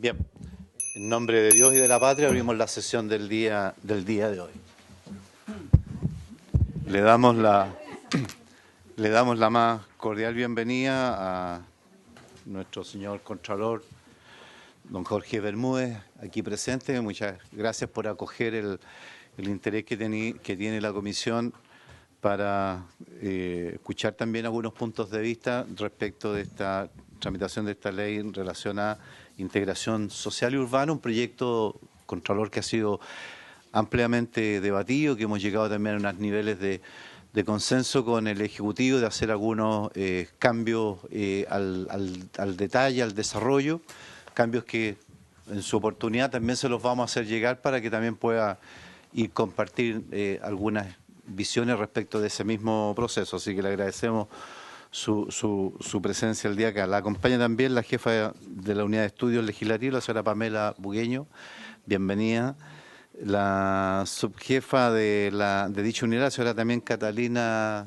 Bien, en nombre de Dios y de la patria abrimos la sesión del día de hoy. Le damos la más cordial bienvenida a nuestro señor Contralor, don Jorge Bermúdez, aquí presente. Muchas gracias por acoger el interés que tiene la comisión para escuchar también algunos puntos de vista respecto de esta tramitación de esta ley en relación a integración social y urbana, un proyecto, Contralor, que ha sido ampliamente debatido, que hemos llegado también a unos niveles de consenso con el Ejecutivo, de hacer algunos cambios al detalle, al desarrollo, cambios que en su oportunidad también se los vamos a hacer llegar para que también pueda ir compartir algunas visiones respecto de ese mismo proceso. Así que le agradecemos su presencia el día acá. La acompaña también la jefa de la Unidad de Estudios Legislativos, la señora Pamela Bugueño. Bienvenida. La subjefa de dicha unidad, la señora también Catalina,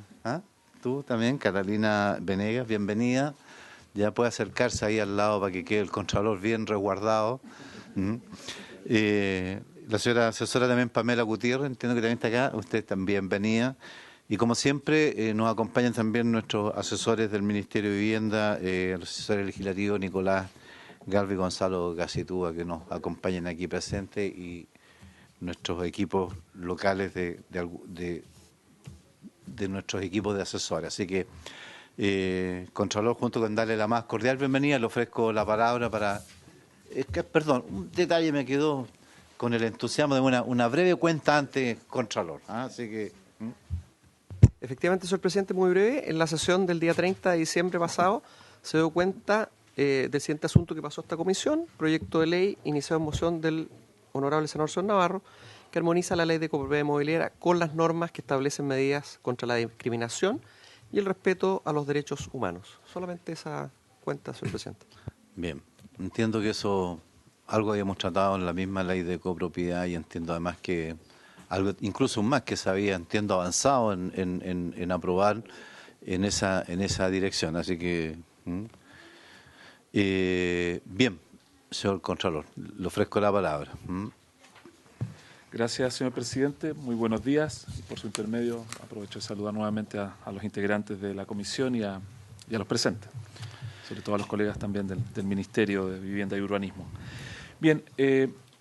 tú también, Catalina Venegas, bienvenida. Ya puede acercarse ahí al lado para que quede el Contralor bien resguardado. La señora asesora también Pamela Gutiérrez, entiendo que también está acá, usted también bienvenida. Y como siempre nos acompañan también nuestros asesores del Ministerio de Vivienda, los asesores legislativos Nicolás Galvi y Gonzalo Gacitúa, que nos acompañan aquí presentes, y nuestros equipos locales de nuestros equipos de asesores. Así que, Contralor, junto con darle la más cordial bienvenida, le ofrezco la palabra para... perdón, un detalle me quedó con el entusiasmo de una breve cuenta antes, Contralor. Así que... Efectivamente, señor presidente, muy breve. En la sesión del día 30 de diciembre pasado se dio cuenta del siguiente asunto que pasó a esta comisión: proyecto de ley iniciado en moción del honorable senador Señor Navarro, que armoniza la ley de copropiedad inmobiliaria con las normas que establecen medidas contra la discriminación y el respeto a los derechos humanos. Solamente esa cuenta, señor presidente. Bien, entiendo que eso algo habíamos tratado en la misma ley de copropiedad, y entiendo además que algo, incluso más que se había, entiendo, avanzado en aprobar en esa dirección. Así que, bien, señor Contralor, le ofrezco la palabra. Gracias, señor presidente. Muy buenos días. Y por su intermedio aprovecho de saludar nuevamente a los integrantes de la comisión y a los presentes, sobre todo a los colegas también del Ministerio de Vivienda y Urbanismo. Bien,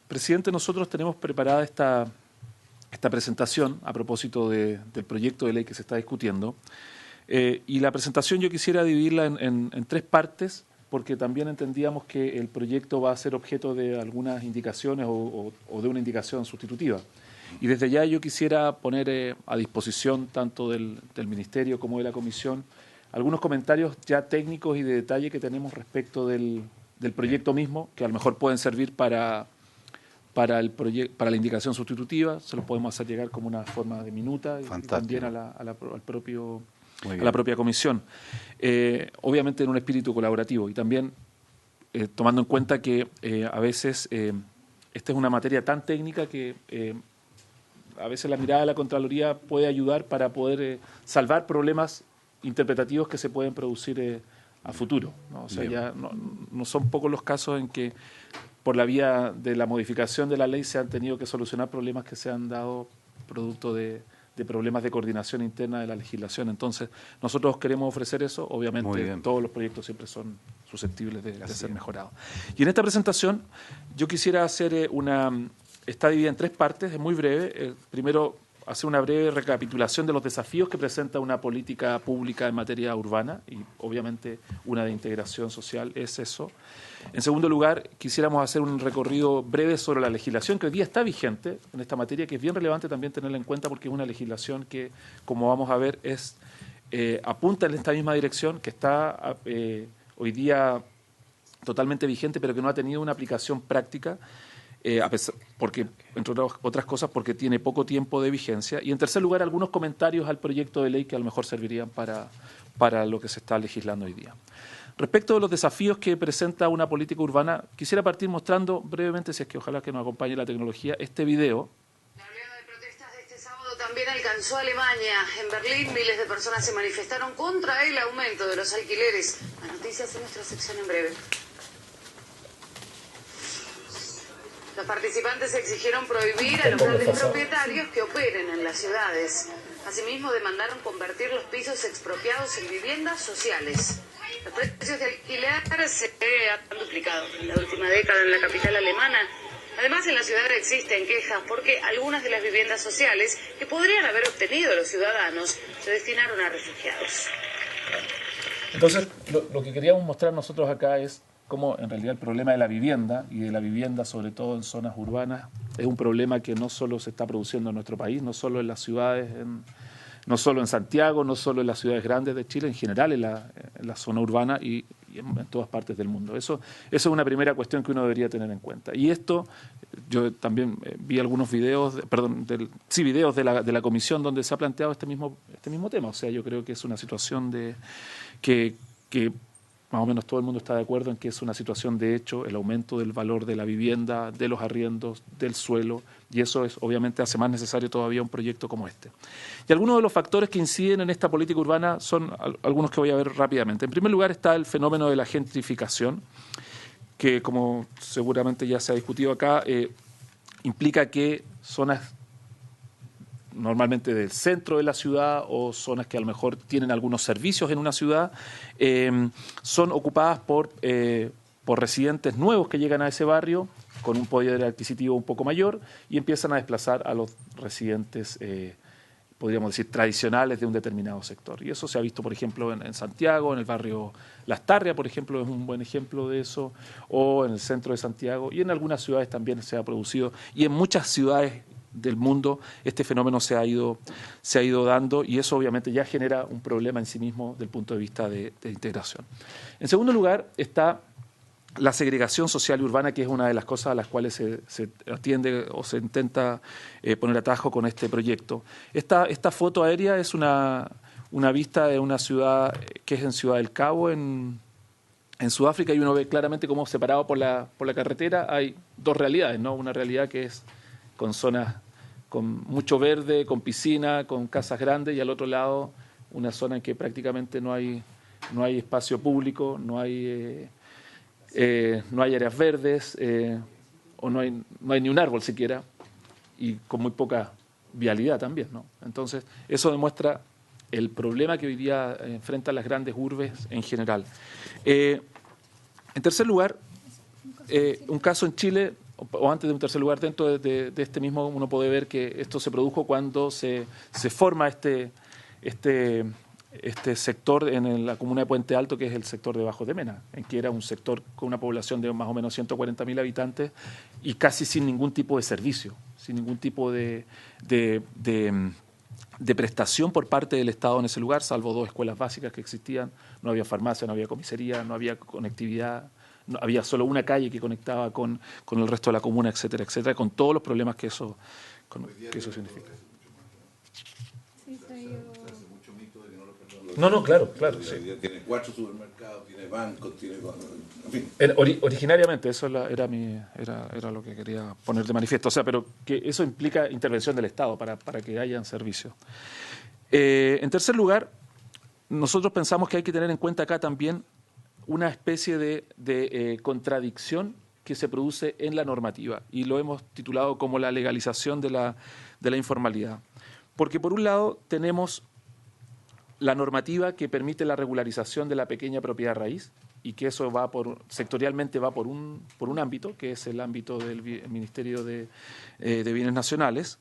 presidente, nosotros tenemos preparada esta presentación a propósito del proyecto de ley que se está discutiendo. Y la presentación yo quisiera dividirla en tres partes, porque también entendíamos que el proyecto va a ser objeto de algunas indicaciones o de una indicación sustitutiva. Y desde ya yo quisiera poner a disposición tanto del Ministerio como de la Comisión algunos comentarios ya técnicos y de detalle que tenemos respecto del proyecto mismo, que a lo mejor pueden servir para la indicación sustitutiva. Se los podemos hacer llegar como una forma de minuta y también a la propia comisión. Obviamente en un espíritu colaborativo y también tomando en cuenta que a veces esta es una materia tan técnica que a veces la mirada de la Contraloría puede ayudar para poder salvar problemas interpretativos que se pueden producir a futuro, ¿no? O sea, ya no son pocos los casos en que por la vía de la modificación de la ley se han tenido que solucionar problemas que se han dado producto de problemas de coordinación interna de la legislación. Entonces, nosotros queremos ofrecer eso. Obviamente, todos los proyectos siempre son susceptibles de ser mejorados. Y en esta presentación, yo quisiera hacer está dividida en tres partes, es muy breve. Primero, hacer una breve recapitulación de los desafíos que presenta una política pública en materia urbana, y obviamente una de integración social es eso. En segundo lugar, quisiéramos hacer un recorrido breve sobre la legislación que hoy día está vigente en esta materia, que es bien relevante también tenerla en cuenta porque es una legislación que, como vamos a ver, apunta en esta misma dirección, que está hoy día totalmente vigente, pero que no ha tenido una aplicación práctica, porque, entre otras cosas, porque tiene poco tiempo de vigencia. Y en tercer lugar, algunos comentarios al proyecto de ley que a lo mejor servirían para lo que se está legislando hoy día. Respecto de los desafíos que presenta una política urbana, quisiera partir mostrando brevemente, si es que ojalá que nos acompañe la tecnología, este video. La oleada de protestas de este sábado también alcanzó a Alemania. En Berlín, miles de personas se manifestaron contra el aumento de los alquileres. Las noticias en nuestra sección en breve. Los participantes exigieron prohibir a los grandes propietarios que operen en las ciudades. Asimismo, demandaron convertir los pisos expropiados en viviendas sociales. Los precios de alquiler se han duplicado en la última década en la capital alemana. Además, en la ciudad existen quejas porque algunas de las viviendas sociales que podrían haber obtenido los ciudadanos se destinaron a refugiados. Entonces, lo que queríamos mostrar nosotros acá es cómo en realidad el problema de la vivienda, y de la vivienda sobre todo en zonas urbanas, es un problema que no solo se está produciendo en nuestro país, no solo en las ciudades, no solo en Santiago, no solo en las ciudades grandes de Chile, en general en la zona urbana y en todas partes del mundo. Eso es una primera cuestión que uno debería tener en cuenta. Y esto, yo también vi algunos videos, videos de la comisión donde se ha planteado este mismo tema. O sea, yo creo que es una situación que más o menos todo el mundo está de acuerdo en que es una situación de hecho, el aumento del valor de la vivienda, de los arriendos, del suelo, y eso obviamente hace más necesario todavía un proyecto como este. Y algunos de los factores que inciden en esta política urbana son algunos que voy a ver rápidamente. En primer lugar está el fenómeno de la gentrificación, que como seguramente ya se ha discutido acá, implica que zonas normalmente del centro de la ciudad o zonas que a lo mejor tienen algunos servicios en una ciudad, son ocupadas por residentes nuevos que llegan a ese barrio con un poder adquisitivo un poco mayor y empiezan a desplazar a los residentes, podríamos decir, tradicionales de un determinado sector. Y eso se ha visto, por ejemplo, en Santiago, en el barrio Las Tarrias, por ejemplo, es un buen ejemplo de eso, o en el centro de Santiago, y en algunas ciudades también se ha producido, y en muchas ciudades del mundo este fenómeno se ha ido dando, y eso obviamente ya genera un problema en sí mismo del punto de vista de integración. En segundo lugar está la segregación social y urbana, que es una de las cosas a las cuales se atiende o se intenta poner atajo con este proyecto. Esta foto aérea es una vista de una ciudad que es en Ciudad del Cabo, en Sudáfrica, y uno ve claramente cómo separado por la carretera hay dos realidades, ¿no? Una realidad que es con zonas con mucho verde, con piscina, con casas grandes, y al otro lado una zona en que prácticamente no hay espacio público, no hay áreas verdes, o no hay ni un árbol siquiera, y con muy poca vialidad también, ¿no? Entonces, eso demuestra el problema que hoy día enfrentan las grandes urbes en general. En tercer lugar, un caso en Chile, o antes de un tercer lugar, dentro de este mismo, uno puede ver que esto se produjo cuando se forma este sector en la comuna de Puente Alto, que es el sector de Bajo de Mena, en que era un sector con una población de más o menos 140.000 habitantes y casi sin ningún tipo de servicio, sin ningún tipo de prestación por parte del Estado en ese lugar, salvo 2 escuelas básicas que existían. No había farmacia, no había comisaría, no había conectividad, no, había solo una calle que conectaba con el resto de la comuna, etcétera, etcétera, con todos los problemas que eso significa. No, claro. Sí. Tiene 4 supermercados, tiene bancos, tiene... En fin. Originariamente eso era lo que quería poner de manifiesto. O sea, pero que eso implica intervención del Estado para que hayan servicios. En tercer lugar, nosotros pensamos que hay que tener en cuenta acá también una especie de contradicción que se produce en la normativa, y lo hemos titulado como la legalización de la informalidad. Porque por un lado tenemos la normativa que permite la regularización de la pequeña propiedad raíz, y que eso sectorialmente va por un ámbito, que es el ámbito del Ministerio de Bienes Nacionales,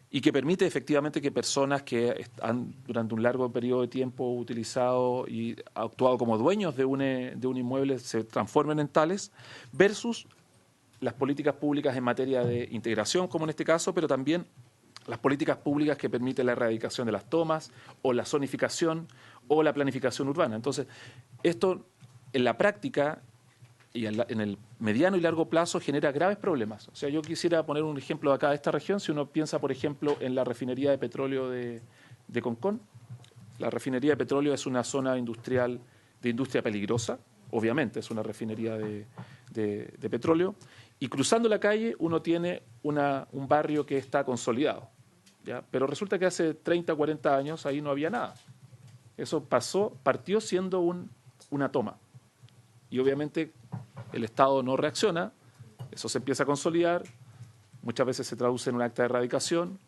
y que permite efectivamente que personas que han durante un largo periodo de tiempo utilizado y actuado como dueños de un inmueble se transformen en tales, versus las políticas públicas en materia de integración, como en este caso, pero también las políticas públicas que permiten la erradicación de las tomas, o la zonificación, o la planificación urbana. Entonces, esto en la práctica y en el mediano y largo plazo genera graves problemas. O sea, yo quisiera poner un ejemplo de acá de esta región. Si uno piensa, por ejemplo, en la refinería de petróleo de Concón. La refinería de petróleo es una zona industrial de industria peligrosa, obviamente es una refinería de petróleo, y cruzando la calle uno tiene un barrio que está consolidado, ¿ya? Pero resulta que hace 30, 40 años ahí no había nada. Eso partió siendo una toma. Y obviamente el Estado no reacciona, eso se empieza a consolidar, muchas veces se traduce en un acta de erradicación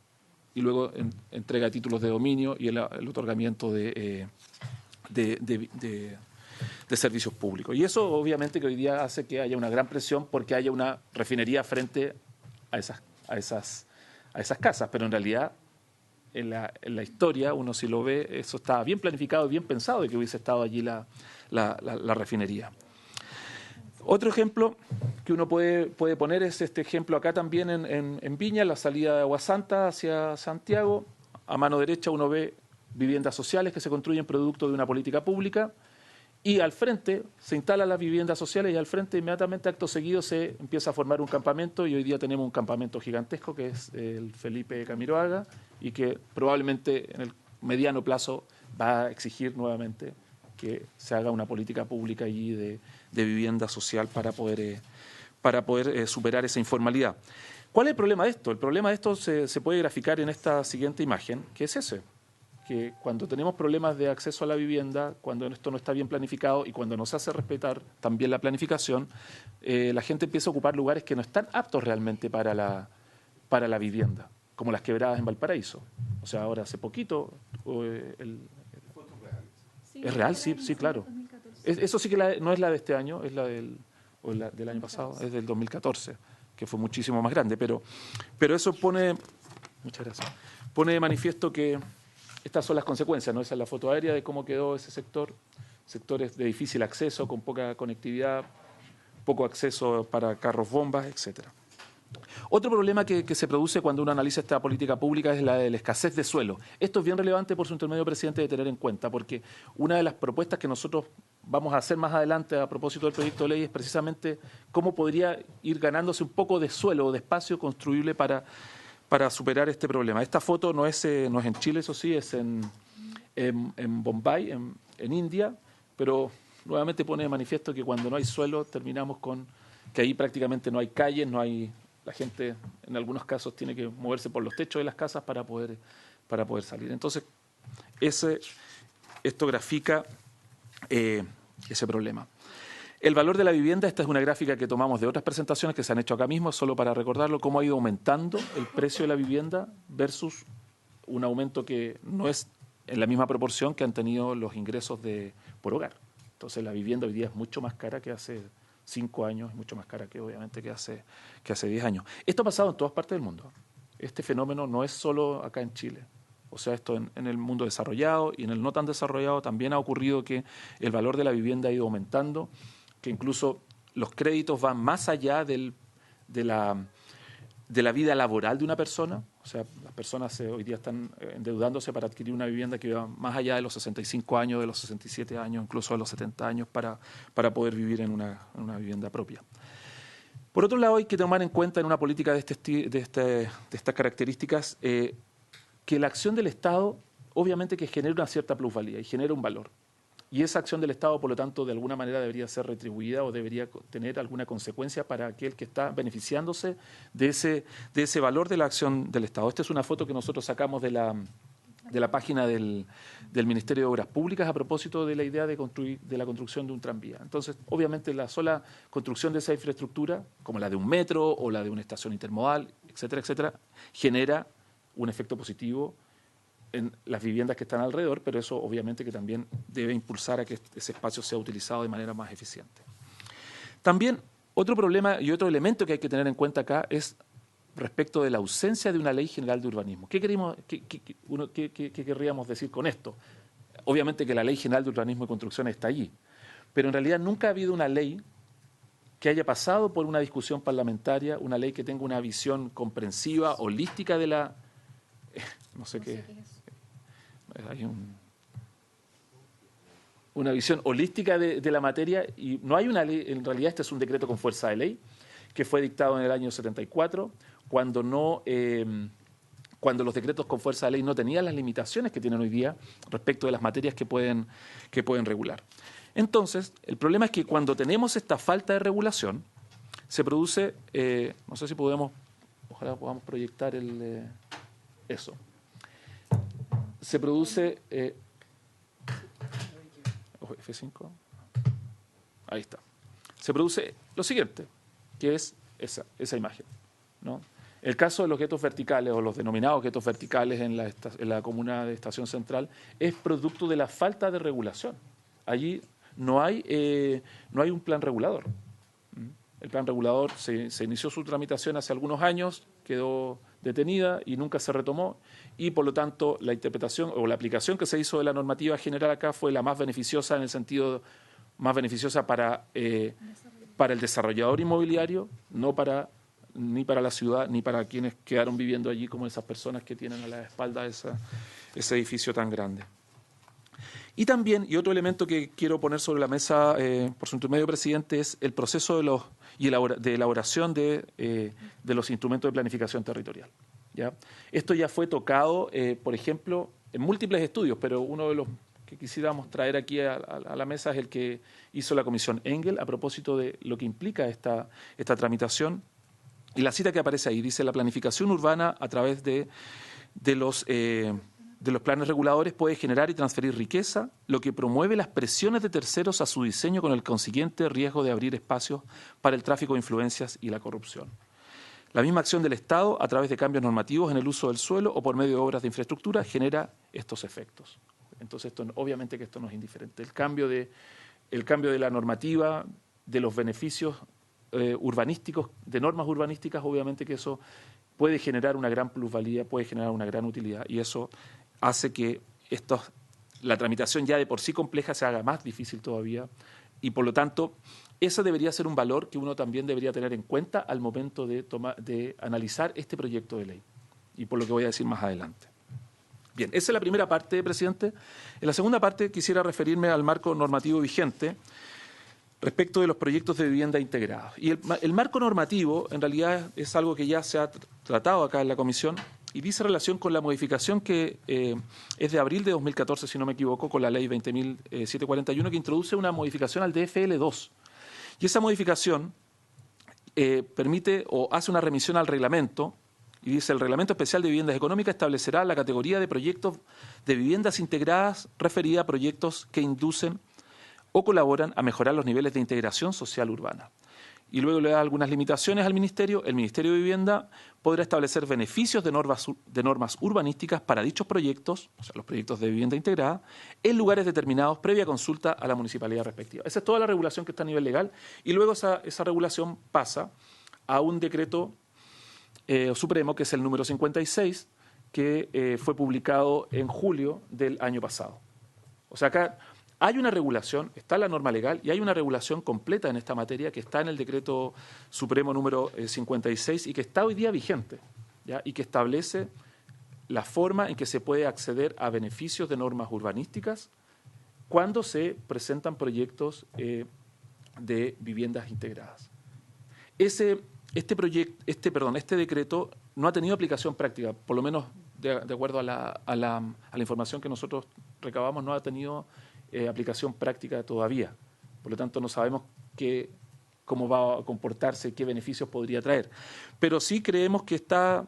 y luego entrega de títulos de dominio y el otorgamiento de servicios públicos. Y eso obviamente que hoy día hace que haya una gran presión porque haya una refinería frente a esas casas, pero en realidad en la historia uno si lo ve, eso estaba bien planificado y bien pensado de que hubiese estado allí la refinería. Otro ejemplo que uno puede poner es este ejemplo acá también en Viña, la salida de Agua Santa hacia Santiago. A mano derecha uno ve viviendas sociales que se construyen producto de una política pública y al frente se instalan las viviendas sociales y al frente inmediatamente acto seguido se empieza a formar un campamento y hoy día tenemos un campamento gigantesco que es el Felipe Camiroaga y que probablemente en el mediano plazo va a exigir nuevamente que se haga una política pública allí de vivienda social para poder superar esa informalidad. ¿Cuál es el problema de esto? El problema de esto se puede graficar en esta siguiente imagen, que es ese, que cuando tenemos problemas de acceso a la vivienda, cuando esto no está bien planificado y cuando no se hace respetar también la planificación, la gente empieza a ocupar lugares que no están aptos realmente para la vivienda, como las quebradas en Valparaíso. O sea, ahora hace poquito... ¿Es real? Sí, claro. Eso sí que no es la de este año, es la del año pasado, es del 2014, que fue muchísimo más grande. Pero eso pone de manifiesto que estas son las consecuencias, ¿no? Esa es la foto aérea de cómo quedó ese sector, sectores de difícil acceso, con poca conectividad, poco acceso para carros bombas, etcétera. Otro problema que se produce cuando uno analiza esta política pública es la de la escasez de suelo. Esto es bien relevante por su intermedio, presidente, de tener en cuenta, porque una de las propuestas que nosotros vamos a hacer más adelante a propósito del proyecto de ley es precisamente cómo podría ir ganándose un poco de suelo o de espacio construible para superar este problema. Esta foto no es en Chile, eso sí, es en Bombay, en India, pero nuevamente pone de manifiesto que cuando no hay suelo terminamos con que ahí prácticamente no hay calles, no hay... La gente en algunos casos tiene que moverse por los techos de las casas para poder salir. Entonces, esto grafica ese problema. El valor de la vivienda, esta es una gráfica que tomamos de otras presentaciones que se han hecho acá mismo, solo para recordarlo, cómo ha ido aumentando el precio de la vivienda versus un aumento que no es en la misma proporción que han tenido los ingresos por hogar. Entonces, la vivienda hoy día es mucho más cara que hace 5 años, es mucho más cara que obviamente que hace 10 años. Esto ha pasado en todas partes del mundo. Este fenómeno no es solo acá en Chile. O sea, esto en el mundo desarrollado y en el no tan desarrollado también ha ocurrido que el valor de la vivienda ha ido aumentando, que incluso los créditos van más allá de la vida laboral de una persona. O sea, las personas hoy día están endeudándose para adquirir una vivienda que va más allá de los 65 años, de los 67 años, incluso de los 70 años para poder vivir en una vivienda propia. Por otro lado, hay que tomar en cuenta en una política de estas características que la acción del Estado obviamente que genera una cierta plusvalía y genera un valor. Y esa acción del Estado, por lo tanto, de alguna manera debería ser retribuida o debería tener alguna consecuencia para aquel que está beneficiándose de ese valor de la acción del Estado. Esta es una foto que nosotros sacamos de la página del Ministerio de Obras Públicas a propósito de la idea de la construcción de un tranvía. Entonces, obviamente, la sola construcción de esa infraestructura, como la de un metro o la de una estación intermodal, etcétera, etcétera, genera un efecto positivo en las viviendas que están alrededor, pero eso obviamente que también debe impulsar a que ese espacio sea utilizado de manera más eficiente. También otro problema y otro elemento que hay que tener en cuenta acá es respecto de la ausencia de una ley general de urbanismo. ¿Qué querríamos decir con esto? Obviamente que la ley general de urbanismo y construcción está allí, pero en realidad nunca ha habido una ley que haya pasado por una discusión parlamentaria, una ley que tenga una visión comprensiva, holística de la... no sé qué es. Hay una visión holística de la materia y no hay una ley, en realidad este es un decreto con fuerza de ley que fue dictado en el año 74 cuando los decretos con fuerza de ley no tenían las limitaciones que tienen hoy día respecto de las materias que pueden regular. Entonces, el problema es que cuando tenemos esta falta de regulación se produce, no sé si ojalá podamos proyectar eso. Se produce F5. Ahí está. Se produce lo siguiente, que es esa imagen, ¿no? El caso de los guetos verticales o los denominados guetos verticales en la comuna de Estación Central es producto de la falta de regulación. Allí no hay un plan regulador. El plan regulador se inició su tramitación hace algunos años, quedó detenida y nunca se retomó, y por lo tanto la interpretación o la aplicación que se hizo de la normativa general acá fue la más beneficiosa, en el sentido más beneficiosa para el desarrollador inmobiliario, ni para la ciudad, ni para quienes quedaron viviendo allí, como esas personas que tienen a la espalda ese edificio tan grande. Y también, y otro elemento que quiero poner sobre la mesa, por su intermedio, presidente, es el proceso de elaboración de los instrumentos de planificación territorial. ¿Ya? Esto ya fue tocado, por ejemplo, en múltiples estudios, pero uno de los que quisiéramos traer aquí a la mesa es el que hizo la Comisión Engel a propósito de lo que implica esta tramitación. Y la cita que aparece ahí dice: la planificación urbana a través de los planes reguladores puede generar y transferir riqueza, lo que promueve las presiones de terceros a su diseño con el consiguiente riesgo de abrir espacios para el tráfico de influencias y la corrupción. La misma acción del Estado, a través de cambios normativos en el uso del suelo o por medio de obras de infraestructura, genera estos efectos. Entonces, obviamente que esto no es indiferente. El cambio de la normativa, de los beneficios urbanísticos, de normas urbanísticas, obviamente que eso puede generar una gran plusvalía, puede generar una gran utilidad, y eso hace que la tramitación ya de por sí compleja se haga más difícil todavía, y por lo tanto ese debería ser un valor que uno también debería tener en cuenta al momento de analizar este proyecto de ley, y por lo que voy a decir más adelante. Bien, esa es la primera parte, presidente. En la segunda parte quisiera referirme al marco normativo vigente respecto de los proyectos de vivienda integrados. Y el marco normativo, en realidad, es algo que ya se ha tratado acá en la Comisión y dice relación con la modificación que es de abril de 2014, si no me equivoco, con la Ley 20.741, que introduce una modificación al DFL2. Y esa modificación permite o hace una remisión al reglamento, y dice: el Reglamento Especial de Viviendas Económicas establecerá la categoría de proyectos de viviendas integradas referida a proyectos que inducen o colaboran a mejorar los niveles de integración social urbana. Y luego le da algunas limitaciones al Ministerio. El Ministerio de Vivienda podrá establecer beneficios de normas urbanísticas para dichos proyectos, o sea, los proyectos de vivienda integrada, en lugares determinados previa consulta a la municipalidad respectiva. Esa es toda la regulación que está a nivel legal, y luego esa regulación pasa a un decreto supremo, que es el número 56, que fue publicado en julio del año pasado. O sea, acá hay una regulación, está la norma legal y hay una regulación completa en esta materia que está en el decreto supremo número 56 y que está hoy día vigente, ¿ya? Y que establece la forma en que se puede acceder a beneficios de normas urbanísticas cuando se presentan proyectos de viviendas integradas. Este decreto no ha tenido aplicación práctica, por lo menos de acuerdo a la información que nosotros recabamos, no ha tenido aplicación práctica todavía. Por lo tanto, no sabemos cómo va a comportarse, qué beneficios podría traer. Pero sí creemos que está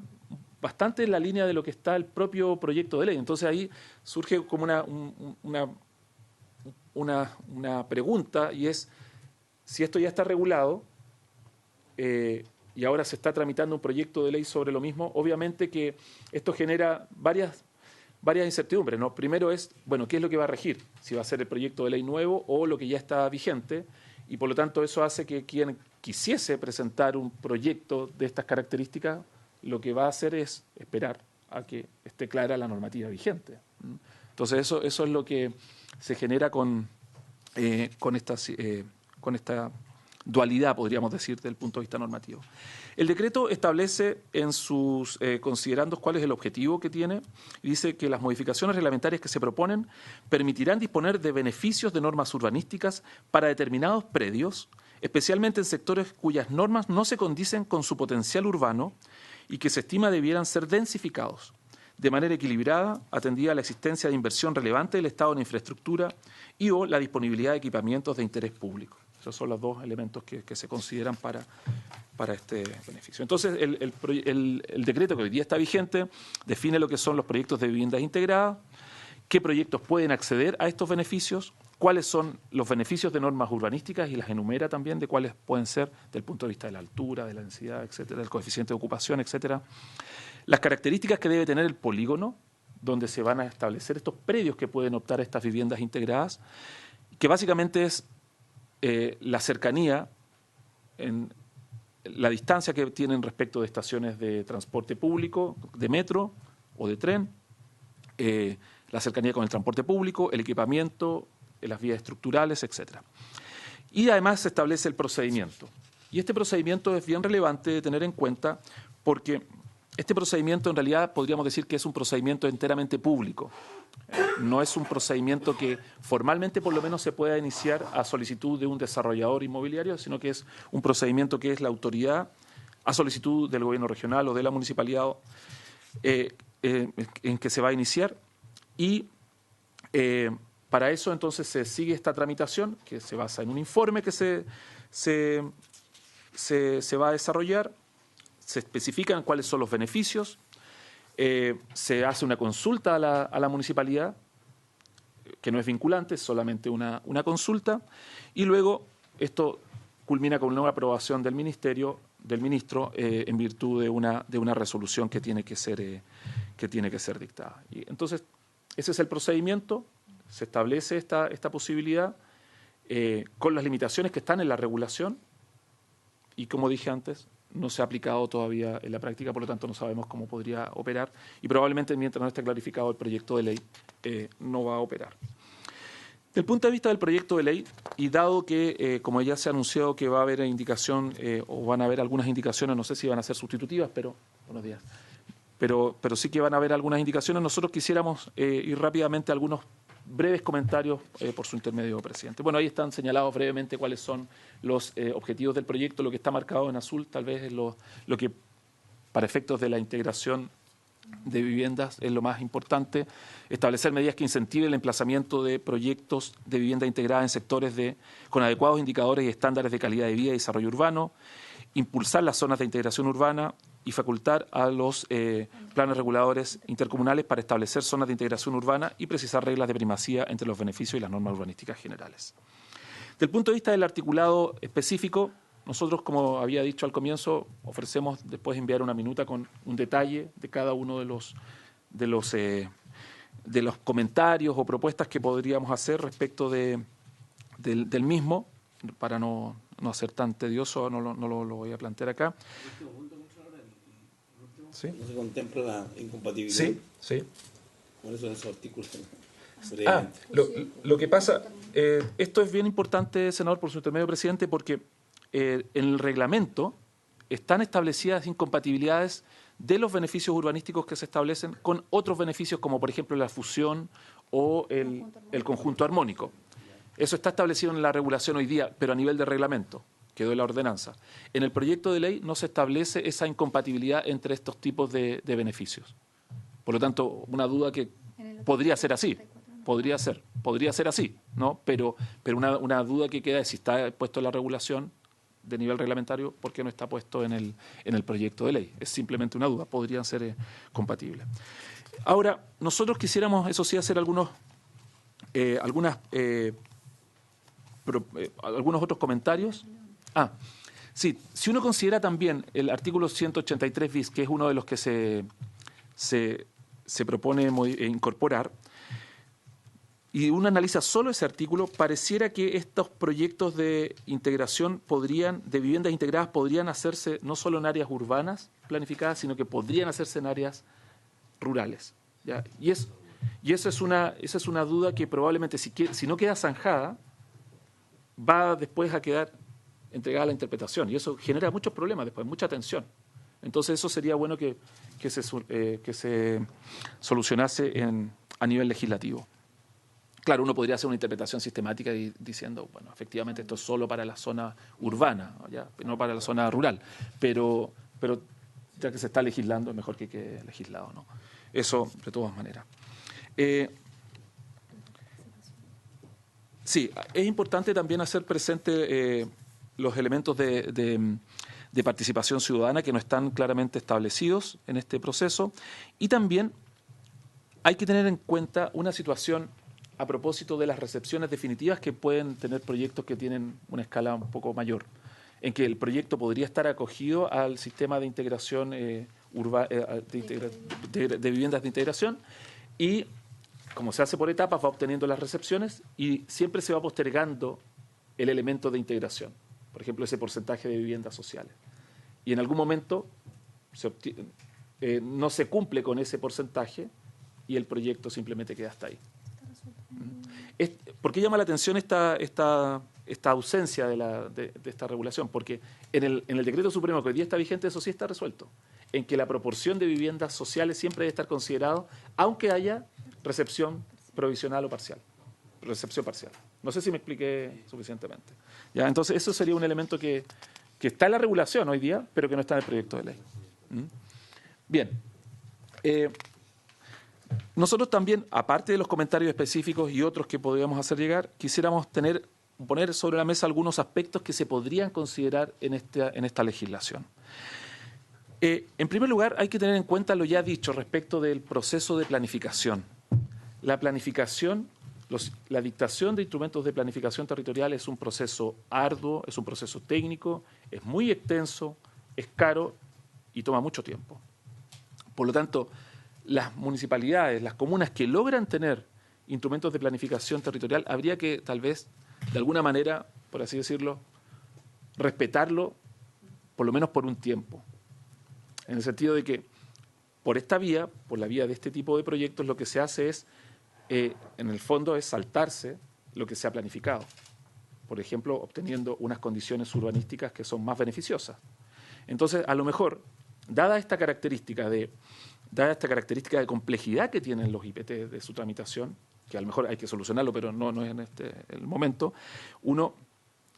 bastante en la línea de lo que está el propio proyecto de ley. Entonces ahí surge como una pregunta, y es: si esto ya está regulado y ahora se está tramitando un proyecto de ley sobre lo mismo, obviamente que esto genera varias incertidumbres, ¿no? Primero es, bueno, ¿qué es lo que va a regir? Si va a ser el proyecto de ley nuevo o lo que ya está vigente, y por lo tanto eso hace que quien quisiese presentar un proyecto de estas características, lo que va a hacer es esperar a que esté clara la normativa vigente. Entonces eso es lo que se genera con esta dualidad, podríamos decir, desde el punto de vista normativo. El decreto establece en sus considerandos cuál es el objetivo que tiene, y dice que las modificaciones reglamentarias que se proponen permitirán disponer de beneficios de normas urbanísticas para determinados predios, especialmente en sectores cuyas normas no se condicen con su potencial urbano y que se estima debieran ser densificados, de manera equilibrada, atendida a la existencia de inversión relevante del Estado en infraestructura y o la disponibilidad de equipamientos de interés público. Esos son los dos elementos que se consideran para este beneficio. Entonces, el decreto que hoy día está vigente define lo que son los proyectos de viviendas integradas, qué proyectos pueden acceder a estos beneficios, cuáles son los beneficios de normas urbanísticas y las enumera también de cuáles pueden ser desde el punto de vista de la altura, de la densidad, etcétera, del coeficiente de ocupación, etcétera. Las características que debe tener el polígono, donde se van a establecer estos predios que pueden optar a estas viviendas integradas, que básicamente es la cercanía, en la distancia que tienen respecto de estaciones de transporte público, de metro o de tren, la cercanía con el transporte público, el equipamiento, las vías estructurales, etcétera. Y además se establece el procedimiento. Y este procedimiento es bien relevante de tener en cuenta porque este procedimiento en realidad podríamos decir que es un procedimiento enteramente público. No es un procedimiento que formalmente por lo menos se pueda iniciar a solicitud de un desarrollador inmobiliario, sino que es un procedimiento que es la autoridad a solicitud del gobierno regional o de la municipalidad en que se va a iniciar y para eso entonces se sigue esta tramitación que se basa en un informe que se va a desarrollar. Se especifican cuáles son los beneficios, se hace una consulta a la municipalidad, que no es vinculante, es solamente una consulta, y luego esto culmina con una aprobación del ministro en virtud de una resolución que tiene que ser dictada. Y entonces, ese es el procedimiento, se establece esta posibilidad con las limitaciones que están en la regulación y, como dije antes, no se ha aplicado todavía en la práctica, por lo tanto no sabemos cómo podría operar y probablemente mientras no esté clarificado el proyecto de ley no va a operar. Desde el punto de vista del proyecto de ley, y dado que, como ya se ha anunciado que va a haber indicación o van a haber algunas indicaciones, no sé si van a ser sustitutivas, pero buenos días, pero sí que van a haber algunas indicaciones, nosotros quisiéramos ir rápidamente a algunos breves comentarios por su intermedio, presidente. Bueno, ahí están señalados brevemente cuáles son los objetivos del proyecto. Lo que está marcado en azul tal vez es lo que, para efectos de la integración de viviendas, es lo más importante. Establecer medidas que incentiven el emplazamiento de proyectos de vivienda integrada en sectores con adecuados indicadores y estándares de calidad de vida y desarrollo urbano. Impulsar las zonas de integración urbana y facultar a los planes reguladores intercomunales para establecer zonas de integración urbana y precisar reglas de primacía entre los beneficios y las normas urbanísticas generales. Desde el punto de vista del articulado específico, nosotros, como había dicho al comienzo, ofrecemos después enviar una minuta con un detalle de cada uno de los comentarios o propuestas que podríamos hacer respecto del mismo, para no ser tan tedioso, no lo voy a plantear acá. ¿Sí? ¿No se contempla la incompatibilidad? Sí, sí. ¿Cuáles son esos artículos? Lo que pasa, esto es bien importante, senador, por su intermedio, presidente, porque en el reglamento están establecidas incompatibilidades de los beneficios urbanísticos que se establecen con otros beneficios, como por ejemplo la fusión o el conjunto armónico. Eso está establecido en la regulación hoy día, pero a nivel de reglamento, quedó en la ordenanza. En el proyecto de ley no se establece esa incompatibilidad entre estos tipos de beneficios. Por lo tanto, una duda que podría ser así, podría ser así, ¿no? Pero una duda que queda es si está puesto en la regulación de nivel reglamentario, ¿por qué no está puesto en el proyecto de ley? Es simplemente una duda, podrían ser compatibles. Ahora, nosotros quisiéramos, eso sí, hacer algunos otros comentarios. Sí, si uno considera también el artículo 183 bis, que es uno de los que se propone incorporar, y uno analiza solo ese artículo, pareciera que estos proyectos de integración de viviendas integradas podrían hacerse no solo en áreas urbanas planificadas, sino que podrían hacerse en áreas rurales, ¿ya? Y esa es una duda que probablemente si no queda zanjada, va después a quedar entregada a la interpretación, y eso genera muchos problemas después, mucha tensión. Entonces eso sería bueno que se solucionase a nivel legislativo. Claro, uno podría hacer una interpretación sistemática diciendo, bueno, efectivamente esto es solo para la zona urbana, ¿ya? No para la zona rural, pero ya que se está legislando es mejor que quede legislado, ¿no? Eso de todas maneras. Sí, es importante también hacer presente los elementos de participación ciudadana que no están claramente establecidos en este proceso, y también hay que tener en cuenta una situación a propósito de las recepciones definitivas que pueden tener proyectos que tienen una escala un poco mayor, en que el proyecto podría estar acogido al sistema de integración de viviendas de integración y, como se hace por etapas, va obteniendo las recepciones y siempre se va postergando el elemento de integración, por ejemplo, ese porcentaje de viviendas sociales. Y en algún momento no se cumple con ese porcentaje y el proyecto simplemente queda hasta ahí. ¿Por qué llama la atención esta ausencia de esta regulación? Porque en el decreto supremo que hoy día está vigente eso sí está resuelto, en que la proporción de viviendas sociales siempre debe estar considerado, aunque haya recepción provisional o parcial, recepción parcial. No sé si me expliqué suficientemente. ¿Ya? Entonces, eso sería un elemento que está en la regulación hoy día, pero que no está en el proyecto de ley. Bien. Nosotros también, aparte de los comentarios específicos y otros que podríamos hacer llegar, quisiéramos poner sobre la mesa algunos aspectos que se podrían considerar en esta legislación. En primer lugar, hay que tener en cuenta lo ya dicho respecto del proceso de planificación. La planificación, la dictación de instrumentos de planificación territorial es un proceso arduo, es un proceso técnico, es muy extenso, es caro y toma mucho tiempo. Por lo tanto, las municipalidades, las comunas que logran tener instrumentos de planificación territorial, habría que tal vez, de alguna manera, por así decirlo, respetarlo, por lo menos por un tiempo. En el sentido de que por esta vía, por la vía de este tipo de proyectos, lo que se hace es, en el fondo, es saltarse lo que se ha planificado. Por ejemplo, obteniendo unas condiciones urbanísticas que son más beneficiosas. Entonces, a lo mejor, dada esta característica de complejidad que tienen los IPT de su tramitación, que a lo mejor hay que solucionarlo, pero no es en el momento, uno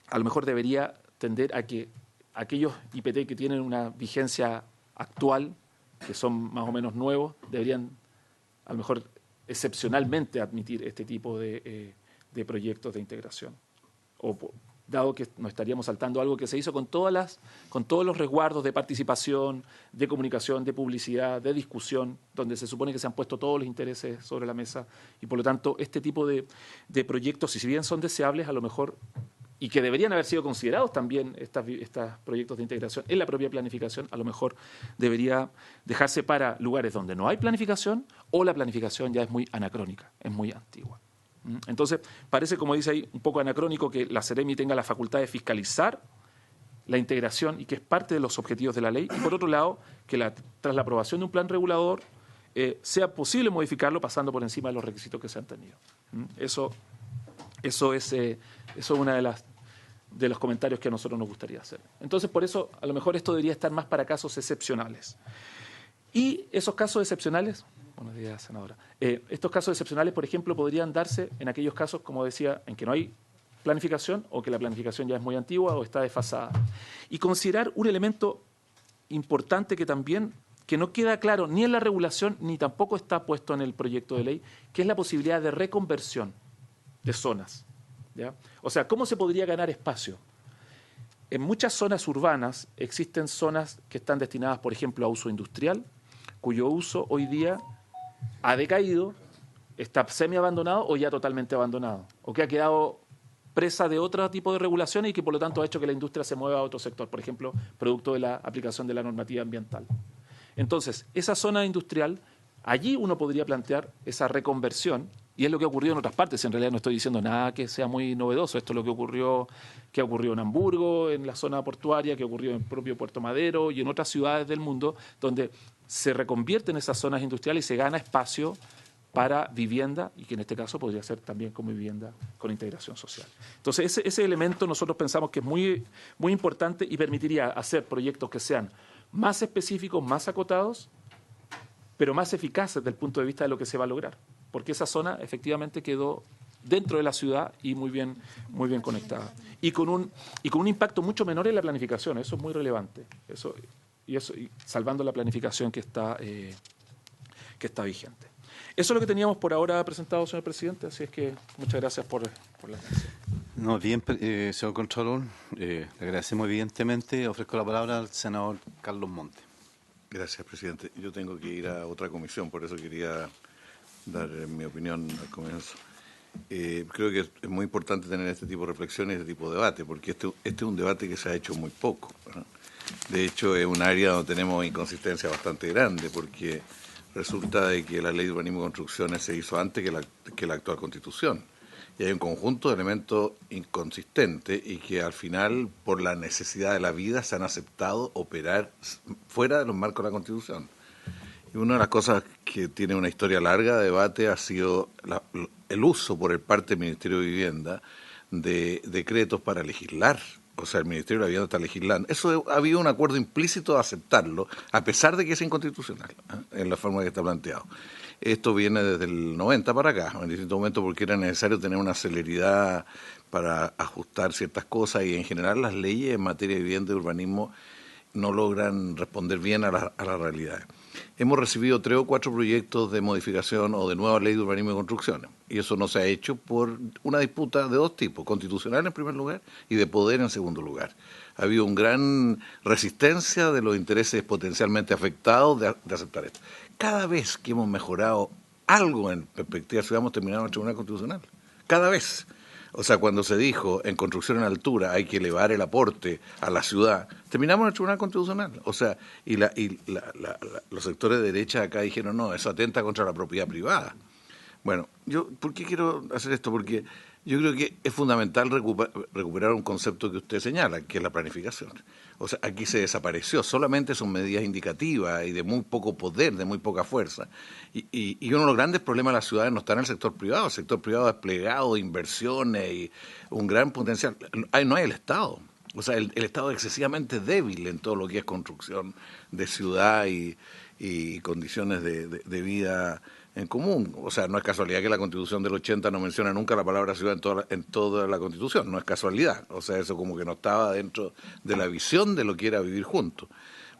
a lo mejor debería tender a que aquellos IPT que tienen una vigencia actual, que son más o menos nuevos, deberían a lo mejor excepcionalmente admitir este tipo de proyectos de integración. Dado que nos estaríamos saltando algo que se hizo con todos los resguardos de participación, de comunicación, de publicidad, de discusión, donde se supone que se han puesto todos los intereses sobre la mesa y por lo tanto este tipo de proyectos, si bien son deseables, a lo mejor, y que deberían haber sido considerados también estos proyectos de integración en la propia planificación, a lo mejor debería dejarse para lugares donde no hay planificación o la planificación ya es muy anacrónica, es muy antigua. Entonces, parece, como dice ahí, un poco anacrónico que la Seremi tenga la facultad de fiscalizar la integración y que es parte de los objetivos de la ley, y por otro lado, que tras la aprobación de un plan regulador sea posible modificarlo pasando por encima de los requisitos que se han tenido. Eso es una de los comentarios que a nosotros nos gustaría hacer. Entonces, por eso, a lo mejor esto debería estar más para casos excepcionales. Y esos casos excepcionales... Buenos días, senadora. Estos casos excepcionales, por ejemplo, podrían darse en aquellos casos, como decía, en que no hay planificación o que la planificación ya es muy antigua o está desfasada. Y considerar un elemento importante que no queda claro ni en la regulación ni tampoco está puesto en el proyecto de ley, que es la posibilidad de reconversión de zonas. ¿Ya? O sea, ¿cómo se podría ganar espacio? En muchas zonas urbanas existen zonas que están destinadas, por ejemplo, a uso industrial, cuyo uso hoy día ha decaído, está semi-abandonado o ya totalmente abandonado, o que ha quedado presa de otro tipo de regulaciones y que por lo tanto ha hecho que la industria se mueva a otro sector, por ejemplo, producto de la aplicación de la normativa ambiental. Entonces, esa zona industrial, allí uno podría plantear esa reconversión, y es lo que ha ocurrido en otras partes. En realidad no estoy diciendo nada que sea muy novedoso. Esto es lo que ha ocurrido en Hamburgo, en la zona portuaria, que ocurrió en el propio Puerto Madero y en otras ciudades del mundo, donde se reconvierten esas zonas industriales y se gana espacio para vivienda, y que en este caso podría ser también como vivienda con integración social. Entonces, ese elemento nosotros pensamos que es muy, muy importante y permitiría hacer proyectos que sean más específicos, más acotados, pero más eficaces desde el punto de vista de lo que se va a lograr. Porque esa zona efectivamente quedó dentro de la ciudad y muy bien conectada. Y con un impacto mucho menor en la planificación, eso es muy relevante. Y salvando la planificación que está vigente. Eso es lo que teníamos por ahora presentado, señor presidente, así es que muchas gracias por la atención. No, bien, señor Contralor, le agradecemos evidentemente. Ofrezco la palabra al senador Carlos Monte. Gracias, presidente. Yo tengo que ir a otra comisión, por eso quería dar mi opinión al comienzo. Creo que es muy importante tener este tipo de reflexiones y este tipo de debate, porque este es un debate que se ha hecho muy poco, ¿no? De hecho, es un área donde tenemos inconsistencia bastante grande, porque resulta de que la Ley de Urbanismo y Construcciones se hizo antes que la actual Constitución. Y hay un conjunto de elementos inconsistentes y que al final, por la necesidad de la vida, se han aceptado operar fuera de los marcos de la Constitución. Y una de las cosas que tiene una historia larga de debate ha sido el uso por el parte del Ministerio de Vivienda de decretos para legislar. O sea, el Ministerio de la Vivienda está legislando. Eso ha habido un acuerdo implícito de aceptarlo, a pesar de que es inconstitucional, en la forma que está planteado. Esto viene desde el 90 para acá, en distintos momentos, porque era necesario tener una celeridad para ajustar ciertas cosas y en general las leyes en materia de vivienda y urbanismo no logran responder bien a la realidad. Hemos recibido 3 o 4 proyectos de modificación o de nueva ley de urbanismo y construcciones, y eso no se ha hecho por una disputa de 2 tipos, constitucional en primer lugar y de poder en segundo lugar. Ha habido una gran resistencia de los intereses potencialmente afectados de aceptar esto. Cada vez que hemos mejorado algo en perspectiva de ciudad, hemos terminado en el Tribunal Constitucional. Cada vez. O sea, cuando se dijo en construcción en altura hay que elevar el aporte a la ciudad, terminamos en el Tribunal Constitucional. O sea, los sectores de derecha acá dijeron, no, eso atenta contra la propiedad privada. Bueno, ¿por qué quiero hacer esto? Porque yo creo que es fundamental recuperar un concepto que usted señala, que es la planificación. O sea, aquí se desapareció, solamente son medidas indicativas y de muy poco poder, de muy poca fuerza. Y uno de los grandes problemas de las ciudades no está en el sector privado. El sector privado desplegado de inversiones y un gran potencial. No hay el Estado. O sea, el Estado es excesivamente débil en todo lo que es construcción de ciudad y condiciones de vida en común. O sea, no es casualidad que la Constitución del 80 no menciona nunca la palabra ciudad en toda la Constitución, no es casualidad. O sea, eso como que no estaba dentro de la visión de lo que era vivir juntos.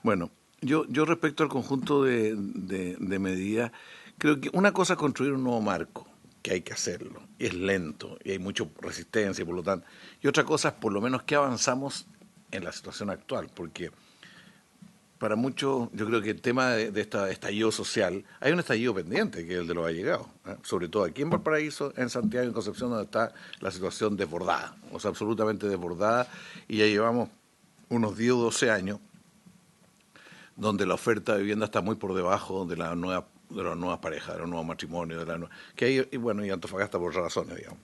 Bueno, yo respecto al conjunto de medidas, creo que una cosa es construir un nuevo marco, que hay que hacerlo, y es lento, y hay mucha resistencia, y por lo tanto, y otra cosa es por lo menos que avanzamos en la situación actual, porque para muchos, yo creo que el tema de este estallido social, hay un estallido pendiente, que es el de los allegados, sobre todo aquí en Valparaíso, en Santiago y en Concepción, donde está la situación desbordada, o sea, absolutamente desbordada, y ya llevamos unos 10 o 12 años donde la oferta de vivienda está muy por debajo de las nuevas parejas, de los nuevos matrimonios, que hay, y bueno, y Antofagasta por razones, digamos.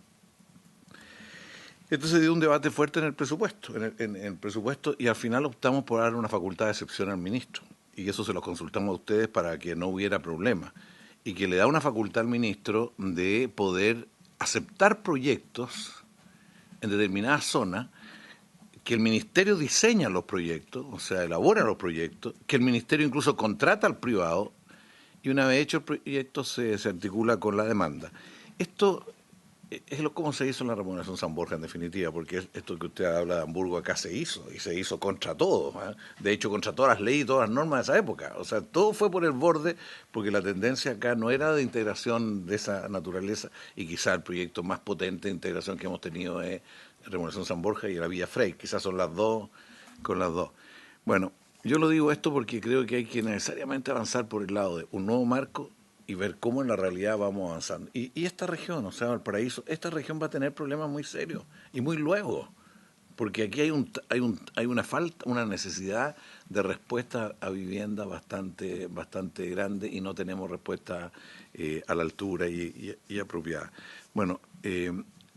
Entonces se dio un debate fuerte en el presupuesto, en el presupuesto, y al final optamos por dar una facultad de excepción al ministro, y eso se lo consultamos a ustedes para que no hubiera problema, y que le da una facultad al ministro de poder aceptar proyectos en determinadas zonas, que el ministerio diseña los proyectos, o sea, elabora los proyectos, que el ministerio incluso contrata al privado, y una vez hecho el proyecto se articula con la demanda. Esto es como se hizo en la remodelación San Borja, en definitiva, porque esto que usted habla de Hamburgo acá se hizo, y se hizo contra todo, ¿eh? De hecho contra todas las leyes y todas las normas de esa época. O sea, todo fue por el borde, porque la tendencia acá no era de integración de esa naturaleza, y quizá el proyecto más potente de integración que hemos tenido es remodelación San Borja y la Villa Frey, quizás son las dos con las dos. Bueno, yo lo digo esto porque creo que hay que necesariamente avanzar por el lado de un nuevo marco y ver cómo en la realidad vamos avanzando. Y esta región, o sea, Valparaíso, esta región va a tener problemas muy serios y muy luego, porque aquí hay una falta, una necesidad de respuesta a vivienda bastante grande y no tenemos respuesta a la altura y apropiada. Bueno,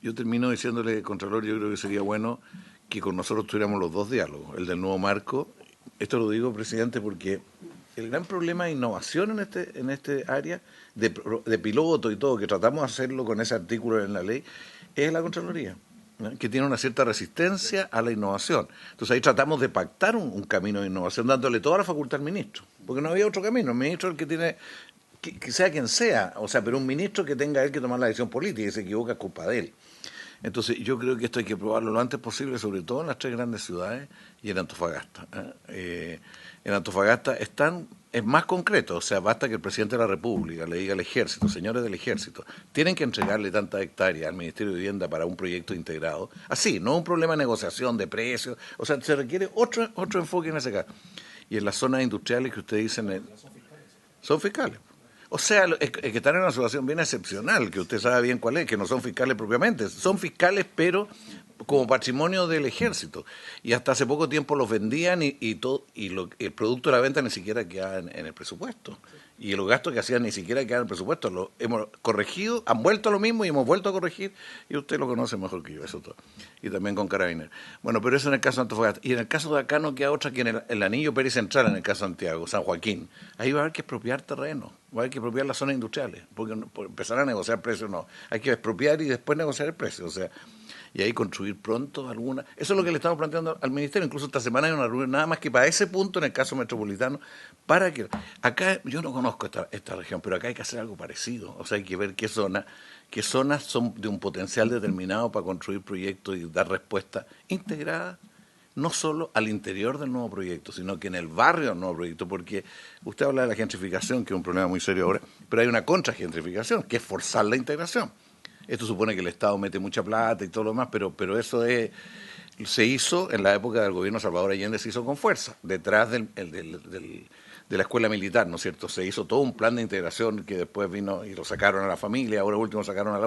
yo termino diciéndole, Contralor, yo creo que sería bueno que con nosotros tuviéramos los 2 diálogos, el del nuevo marco. Esto lo digo, presidente, porque el gran problema de innovación en este área, de piloto y todo, que tratamos de hacerlo con ese artículo en la ley, es la Contraloría, ¿no? Que tiene una cierta resistencia a la innovación. Entonces ahí tratamos de pactar un camino de innovación, dándole toda la facultad al ministro, porque no había otro camino. El ministro es el que tiene, que sea quien sea, o sea, pero un ministro que tenga él que tomar la decisión política y se equivoca es culpa de él. Entonces yo creo que esto hay que probarlo lo antes posible, sobre todo en las 3 grandes ciudades y en Antofagasta. En Antofagasta es más concreto, o sea, basta que el presidente de la República le diga al ejército, señores del ejército, tienen que entregarle tantas hectáreas al Ministerio de Vivienda para un proyecto integrado. Así, no un problema de negociación, de precios, o sea, se requiere otro enfoque en ese caso. Y en las zonas industriales que ustedes dicen, son fiscales. O sea, es que están en una situación bien excepcional, que usted sabe bien cuál es, que no son fiscales propiamente, son fiscales pero como patrimonio del ejército. Y hasta hace poco tiempo los vendían y el producto de la venta ni siquiera quedaba en el presupuesto. Y los gastos que hacían ni siquiera quedaban en el presupuesto. Lo hemos corregido, han vuelto a lo mismo y hemos vuelto a corregir. Y usted lo conoce mejor que yo, eso todo. Y también con Carabineros. Bueno, pero eso en el caso de Antofagasta. Y en el caso de acá no queda otra que en el anillo pericentral, en el caso de Santiago, San Joaquín. Ahí va a haber que expropiar terreno, va a haber que expropiar las zonas industriales, porque empezar a negociar precios no. Hay que expropiar y después negociar el precio, o sea, y ahí construir pronto alguna. Eso es lo que le estamos planteando al Ministerio. Incluso esta semana hay una reunión nada más que para ese punto en el caso metropolitano, para que acá yo no conozco esta región, pero acá hay que hacer algo parecido. O sea, hay que ver qué zonas son de un potencial determinado para construir proyectos y dar respuesta integrada, no solo al interior del nuevo proyecto, sino que en el barrio del nuevo proyecto, porque usted habla de la gentrificación, que es un problema muy serio ahora, pero hay una contragentrificación, que es forzar la integración. Esto supone que el Estado mete mucha plata y todo lo demás, pero eso se hizo en la época del gobierno de Salvador Allende, se hizo con fuerza, detrás de la escuela militar, ¿no es cierto? Se hizo todo un plan de integración que después vino y lo sacaron a la familia, ahora último sacaron a la...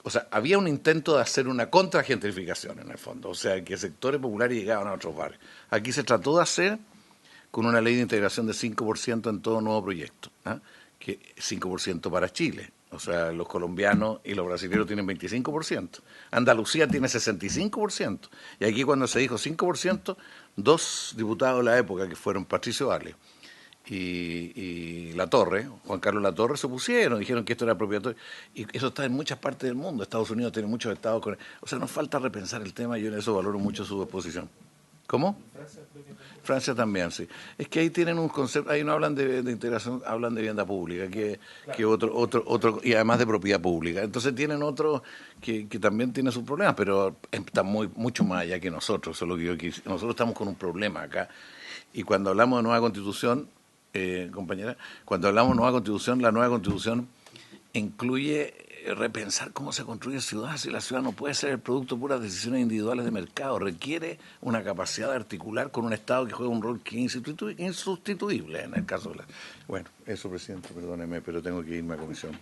O sea, había un intento de hacer una contragentrificación en el fondo, o sea, que sectores populares llegaban a otros barrios. Aquí se trató de hacer con una ley de integración de 5% en todo nuevo proyecto, ¿eh? Que 5% para Chile. O sea, los colombianos y los brasileños tienen 25%. Andalucía tiene 65%. Y aquí cuando se dijo 5%, dos diputados de la época, que fueron Patricio Vale y Latorre, Juan Carlos Latorre, se opusieron, dijeron que esto era apropiatorio. Y eso está en muchas partes del mundo. Estados Unidos tiene muchos estados con... O sea, nos falta repensar el tema y yo en eso valoro mucho su exposición. ¿Cómo? Francia también, sí. Es que ahí tienen un concepto, ahí no hablan de integración, hablan de vivienda pública, que otro, y además de propiedad pública. Entonces tienen otro que también tiene sus problemas, pero está mucho más allá que nosotros. Eso es lo que yo quise. Nosotros estamos con un problema acá. Y cuando hablamos de nueva constitución, compañera, cuando hablamos de nueva constitución, la nueva constitución incluye repensar cómo se construye ciudad, si la ciudad no puede ser el producto de puras decisiones individuales de mercado, requiere una capacidad de articular con un Estado que juega un rol que es insustituible en el caso de la... Bueno, eso, presidente, perdóneme, pero tengo que irme a comisión.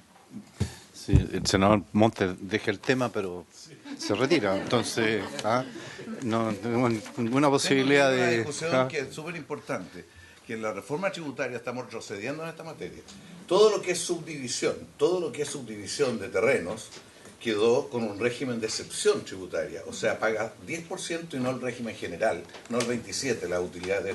Sí, el senador Montes deja el tema, pero se retira, entonces no tenemos ninguna posibilidad de... de... Una discusión que es súper importante, que en la reforma tributaria estamos retrocediendo en esta materia. Todo lo que es subdivisión de terrenos quedó con un régimen de excepción tributaria, o sea, paga 10% y no el régimen general, no el 27%, la utilidad de...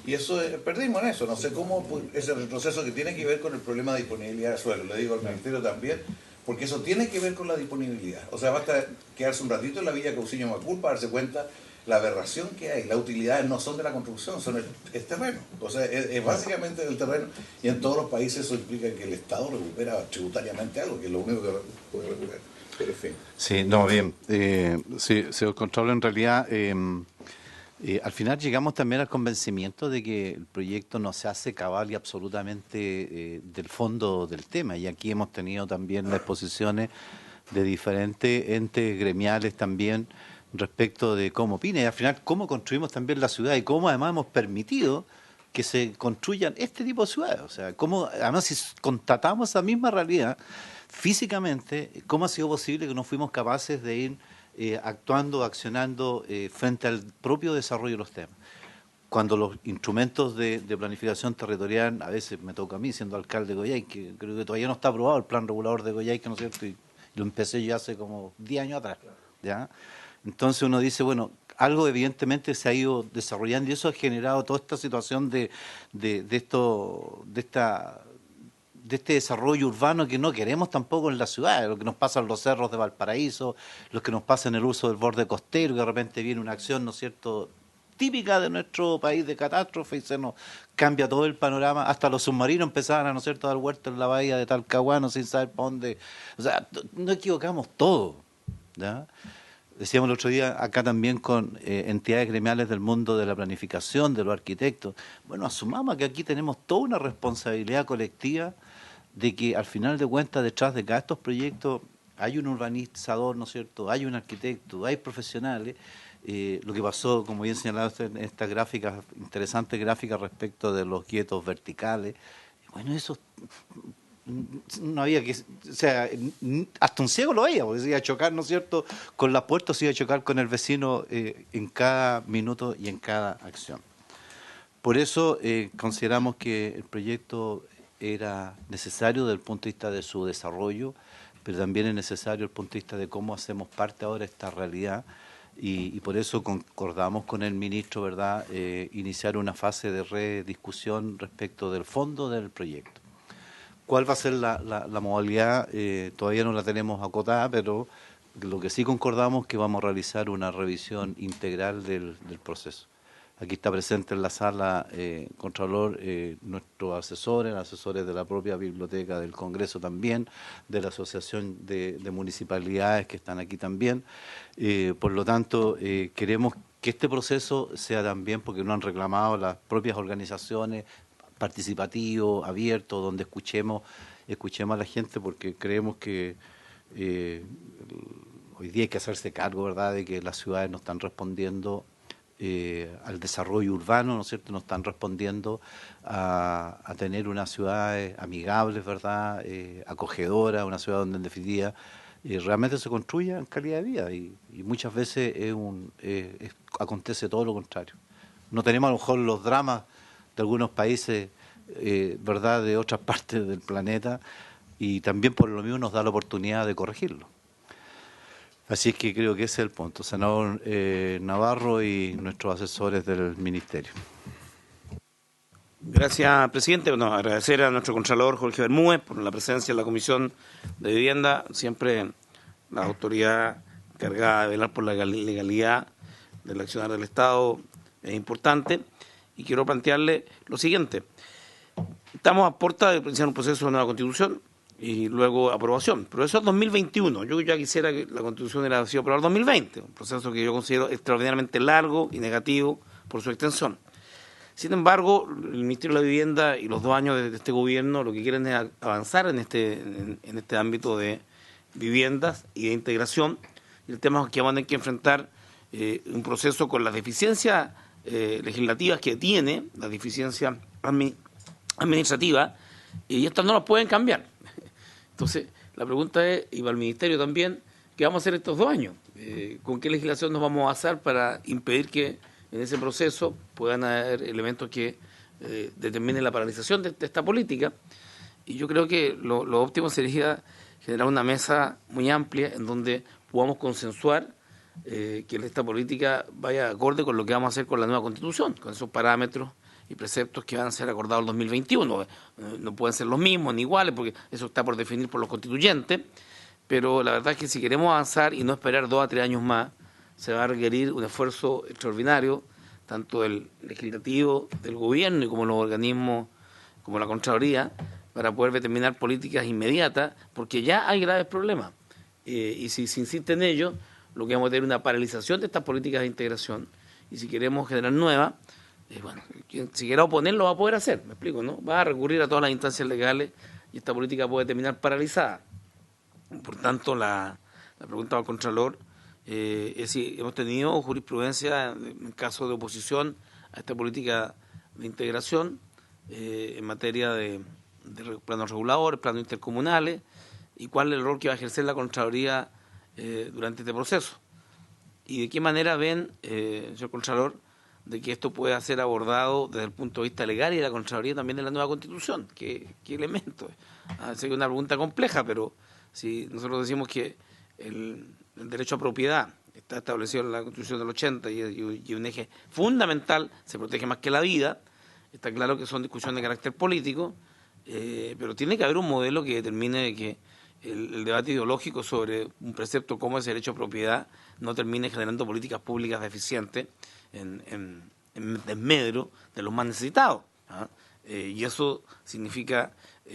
Y eso, perdimos en eso, no sé cómo ese retroceso que tiene que ver con el problema de disponibilidad de suelo, le digo al Ministerio también, porque eso tiene que ver con la disponibilidad. O sea, basta quedarse un ratito en la Villa Cauciño Macul para darse cuenta la aberración que hay. Las utilidades no son de la construcción, son el terreno. O sea, es básicamente del terreno. Y en todos los países eso implica que el Estado recupera tributariamente algo, que es lo único que puede recuperar. Pero en fin. Sí, no, bien. Sí, señor Contralor, en realidad, al final llegamos también al convencimiento de que el proyecto no se hace cabal y absolutamente del fondo del tema. Y aquí hemos tenido también las exposiciones de diferentes entes gremiales también respecto de cómo opina y al final cómo construimos también la ciudad y cómo además hemos permitido que se construyan este tipo de ciudades. O sea, cómo además si constatamos esa misma realidad físicamente, cómo ha sido posible que no fuimos capaces de ir actuando, accionando frente al propio desarrollo de los temas. Cuando los instrumentos de planificación territorial, a veces me toca a mí siendo alcalde de Goyay, que creo que todavía no está aprobado el plan regulador de Goyay, que no es cierto, y lo empecé yo hace como 10 años atrás, ¿ya? Entonces uno dice, bueno, algo evidentemente se ha ido desarrollando y eso ha generado toda esta situación de este desarrollo urbano que no queremos tampoco en la ciudad, lo que nos pasa en los cerros de Valparaíso, lo que nos pasa en el uso del borde costero, que de repente viene una acción, ¿no es cierto?, típica de nuestro país de catástrofe y se nos cambia todo el panorama, hasta los submarinos empezaban a, ¿no es cierto?, a dar vueltas en la bahía de Talcahuano sin saber para dónde, o sea, no equivocamos todo, ¿ya? Decíamos el otro día acá también con entidades gremiales del mundo de la planificación, de los arquitectos. Bueno, asumamos que aquí tenemos toda una responsabilidad colectiva de que al final de cuentas detrás de cada estos proyectos hay un urbanizador, ¿no es cierto?, hay un arquitecto, hay profesionales. Lo que pasó, como bien señalado usted en esta gráfica, interesante gráfica respecto de los guetos verticales. Bueno, eso no había que, o sea, hasta un ciego lo veía, porque se iba a chocar, ¿no es cierto?, con las puertas, se iba a chocar con el vecino en cada minuto y en cada acción. Por eso consideramos que el proyecto era necesario desde el punto de vista de su desarrollo, pero también es necesario desde el punto de vista de cómo hacemos parte ahora de esta realidad, y por eso concordamos con el ministro, ¿verdad?, iniciar una fase de rediscusión respecto del fondo del proyecto. ¿Cuál va a ser la modalidad? Todavía no la tenemos acotada, pero lo que sí concordamos es que vamos a realizar una revisión integral del proceso. Aquí está presente en la sala Contralor, nuestros asesores de la propia Biblioteca del Congreso también, de la Asociación de Municipalidades que están aquí también. Por lo tanto, queremos que este proceso sea también, porque lo han reclamado las propias organizaciones, participativo, abierto, donde escuchemos a la gente, porque creemos que hoy día hay que hacerse cargo, ¿verdad?, de que las ciudades no están respondiendo al desarrollo urbano, ¿no es cierto?, no están respondiendo a tener unas ciudades amigables, ¿verdad?, acogedoras, una ciudad donde en definitiva realmente se construya en calidad de vida, y muchas veces acontece todo lo contrario. No tenemos a lo mejor los dramas de algunos países, ¿verdad?, de otras partes del planeta, y también por lo mismo nos da la oportunidad de corregirlo. Así es que creo que ese es el punto. Senador Navarro y nuestros asesores del Ministerio. Gracias, presidente. Bueno, agradecer a nuestro Contralor Jorge Bermúdez por la presencia en la Comisión de Vivienda. Siempre la autoridad encargada de velar por la legalidad del accionar del Estado es importante. Y quiero plantearle lo siguiente. Estamos a puerta de iniciar un proceso de nueva Constitución y luego aprobación. Pero eso es 2021. Yo ya quisiera que la Constitución hubiera sido aprobada en 2020, un proceso que yo considero extraordinariamente largo y negativo por su extensión. Sin embargo, el Ministerio de la Vivienda y los 2 años de este gobierno lo que quieren es avanzar en este ámbito de viviendas y de integración. Y el tema es que van a tener que enfrentar un proceso con las deficiencias legislativas que tiene, las deficiencias administrativas, y estas no las pueden cambiar. Entonces, la pregunta es, y para el Ministerio también, ¿qué vamos a hacer estos 2 años? ¿Con qué legislación nos vamos a basar para impedir que en ese proceso puedan haber elementos que determinen la paralización de esta política? Y yo creo que lo óptimo sería generar una mesa muy amplia en donde podamos consensuar que esta política vaya acorde con lo que vamos a hacer con la nueva Constitución, con esos parámetros y preceptos que van a ser acordados en 2021. No pueden ser los mismos ni iguales, porque eso está por definir por los constituyentes, pero la verdad es que si queremos avanzar y no esperar 2 a 3 años más, se va a requerir un esfuerzo extraordinario, tanto del legislativo, del gobierno y como los organismos, como la Contraloría, para poder determinar políticas inmediatas, porque ya hay graves problemas. Y si se insiste en ello, lo que vamos a tener es una paralización de estas políticas de integración. Y si queremos generar nuevas, bueno, quien si quiera oponer lo va a poder hacer, me explico, ¿no? Va a recurrir a todas las instancias legales y esta política puede terminar paralizada. Por tanto, la pregunta al Contralor es si hemos tenido jurisprudencia en caso de oposición a esta política de integración en materia de planos reguladores, planos intercomunales, y cuál es el rol que va a ejercer la Contraloría durante este proceso. Y de qué manera ven, señor Contralor, de que esto pueda ser abordado desde el punto de vista legal y de la Contraloría también de la nueva Constitución. ¿Qué elementos? Es una pregunta compleja, pero si nosotros decimos que el derecho a propiedad está establecido en la Constitución del 80 y un eje fundamental, se protege más que la vida, está claro que son discusiones de carácter político, pero tiene que haber un modelo que determine que el debate ideológico sobre un precepto como ese derecho a propiedad no termine generando políticas públicas deficientes en desmedro de los más necesitados. Y eso significa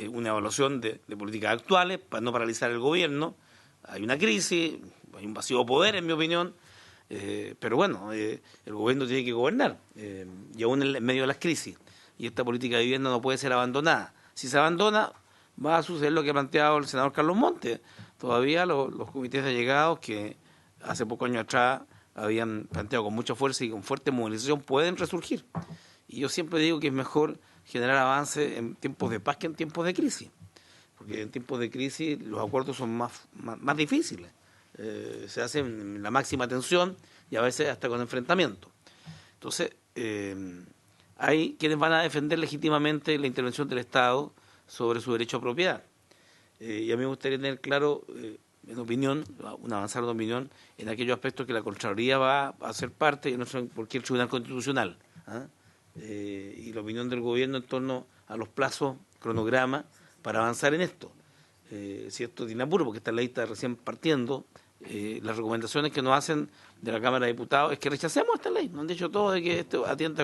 una evaluación de políticas actuales para no paralizar el gobierno. Hay una crisis, hay un vacío de poder, en mi opinión, pero bueno, el gobierno tiene que gobernar, y aún en medio de las crisis. Y esta política de vivienda no puede ser abandonada. Si se abandona, va a suceder lo que ha planteado el senador Carlos Montes. Todavía los comités de allegados que hace pocos años atrás habían planteado con mucha fuerza y con fuerte movilización pueden resurgir. Y yo siempre digo que es mejor generar avance en tiempos de paz que en tiempos de crisis. porque en tiempos de crisis los acuerdos son más difíciles. Se hacen en la máxima tensión y a veces hasta con enfrentamiento. Entonces, hay quienes van a defender legítimamente la intervención del Estado sobre su derecho a propiedad. Y a mí me gustaría tener claro, en opinión, una avanzada opinión, en aquellos aspectos que la Contraloría va a ser parte, y no sé por qué el Tribunal Constitucional, y la opinión del Gobierno en torno a los plazos, cronograma, para avanzar en esto. Si esto tiene apuro, porque esta ley está recién partiendo, las recomendaciones que nos hacen de la Cámara de Diputados es que rechacemos esta ley. Nos han dicho todos de que esto atenta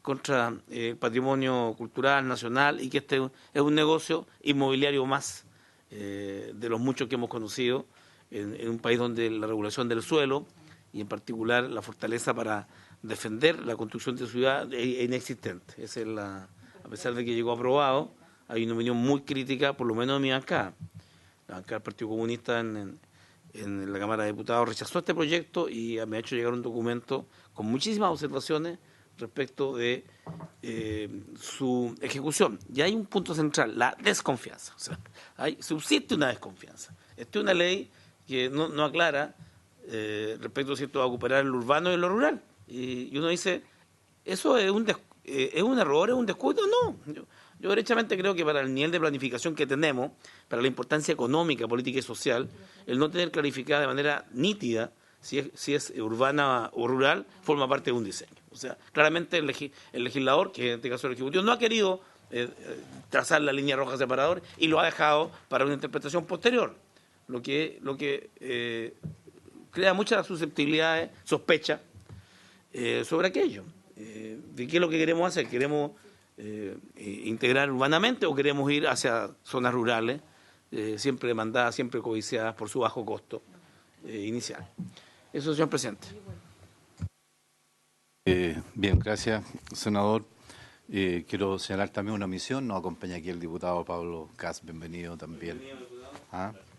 contra el patrimonio cultural nacional y que este es un negocio inmobiliario más de los muchos que hemos conocido en un país donde la regulación del suelo y en particular la fortaleza para defender la construcción de ciudad es inexistente. Esa es a pesar de que llegó aprobado, hay una opinión muy crítica, por lo menos de mi bancada. La bancada del Partido Comunista en la Cámara de Diputados rechazó este proyecto y me ha hecho llegar un documento con muchísimas observaciones respecto de su ejecución. Y hay un punto central, la desconfianza. O sea, subsiste una desconfianza. Esta es una ley que no aclara respecto a si esto va a ocurar lo urbano y lo rural. Y uno dice, ¿eso es un error, es un descuido? No. Yo derechamente creo que para el nivel de planificación que tenemos, para la importancia económica, política y social, el no tener clarificada de manera nítida si es urbana o rural, forma parte de un diseño. O sea, claramente el legislador, que en este caso el Ejecutivo, no ha querido trazar la línea roja separadora y lo ha dejado para una interpretación posterior, lo que crea muchas susceptibilidades, sospechas sobre aquello. ¿De qué es lo que queremos hacer? ¿Queremos integrar urbanamente o queremos ir hacia zonas rurales, siempre demandadas, siempre codiciadas por su bajo costo inicial? Eso, señor presidente. Bien, gracias, senador. Quiero señalar también una omisión. Nos acompaña aquí el diputado Pablo Cas. Bienvenido también.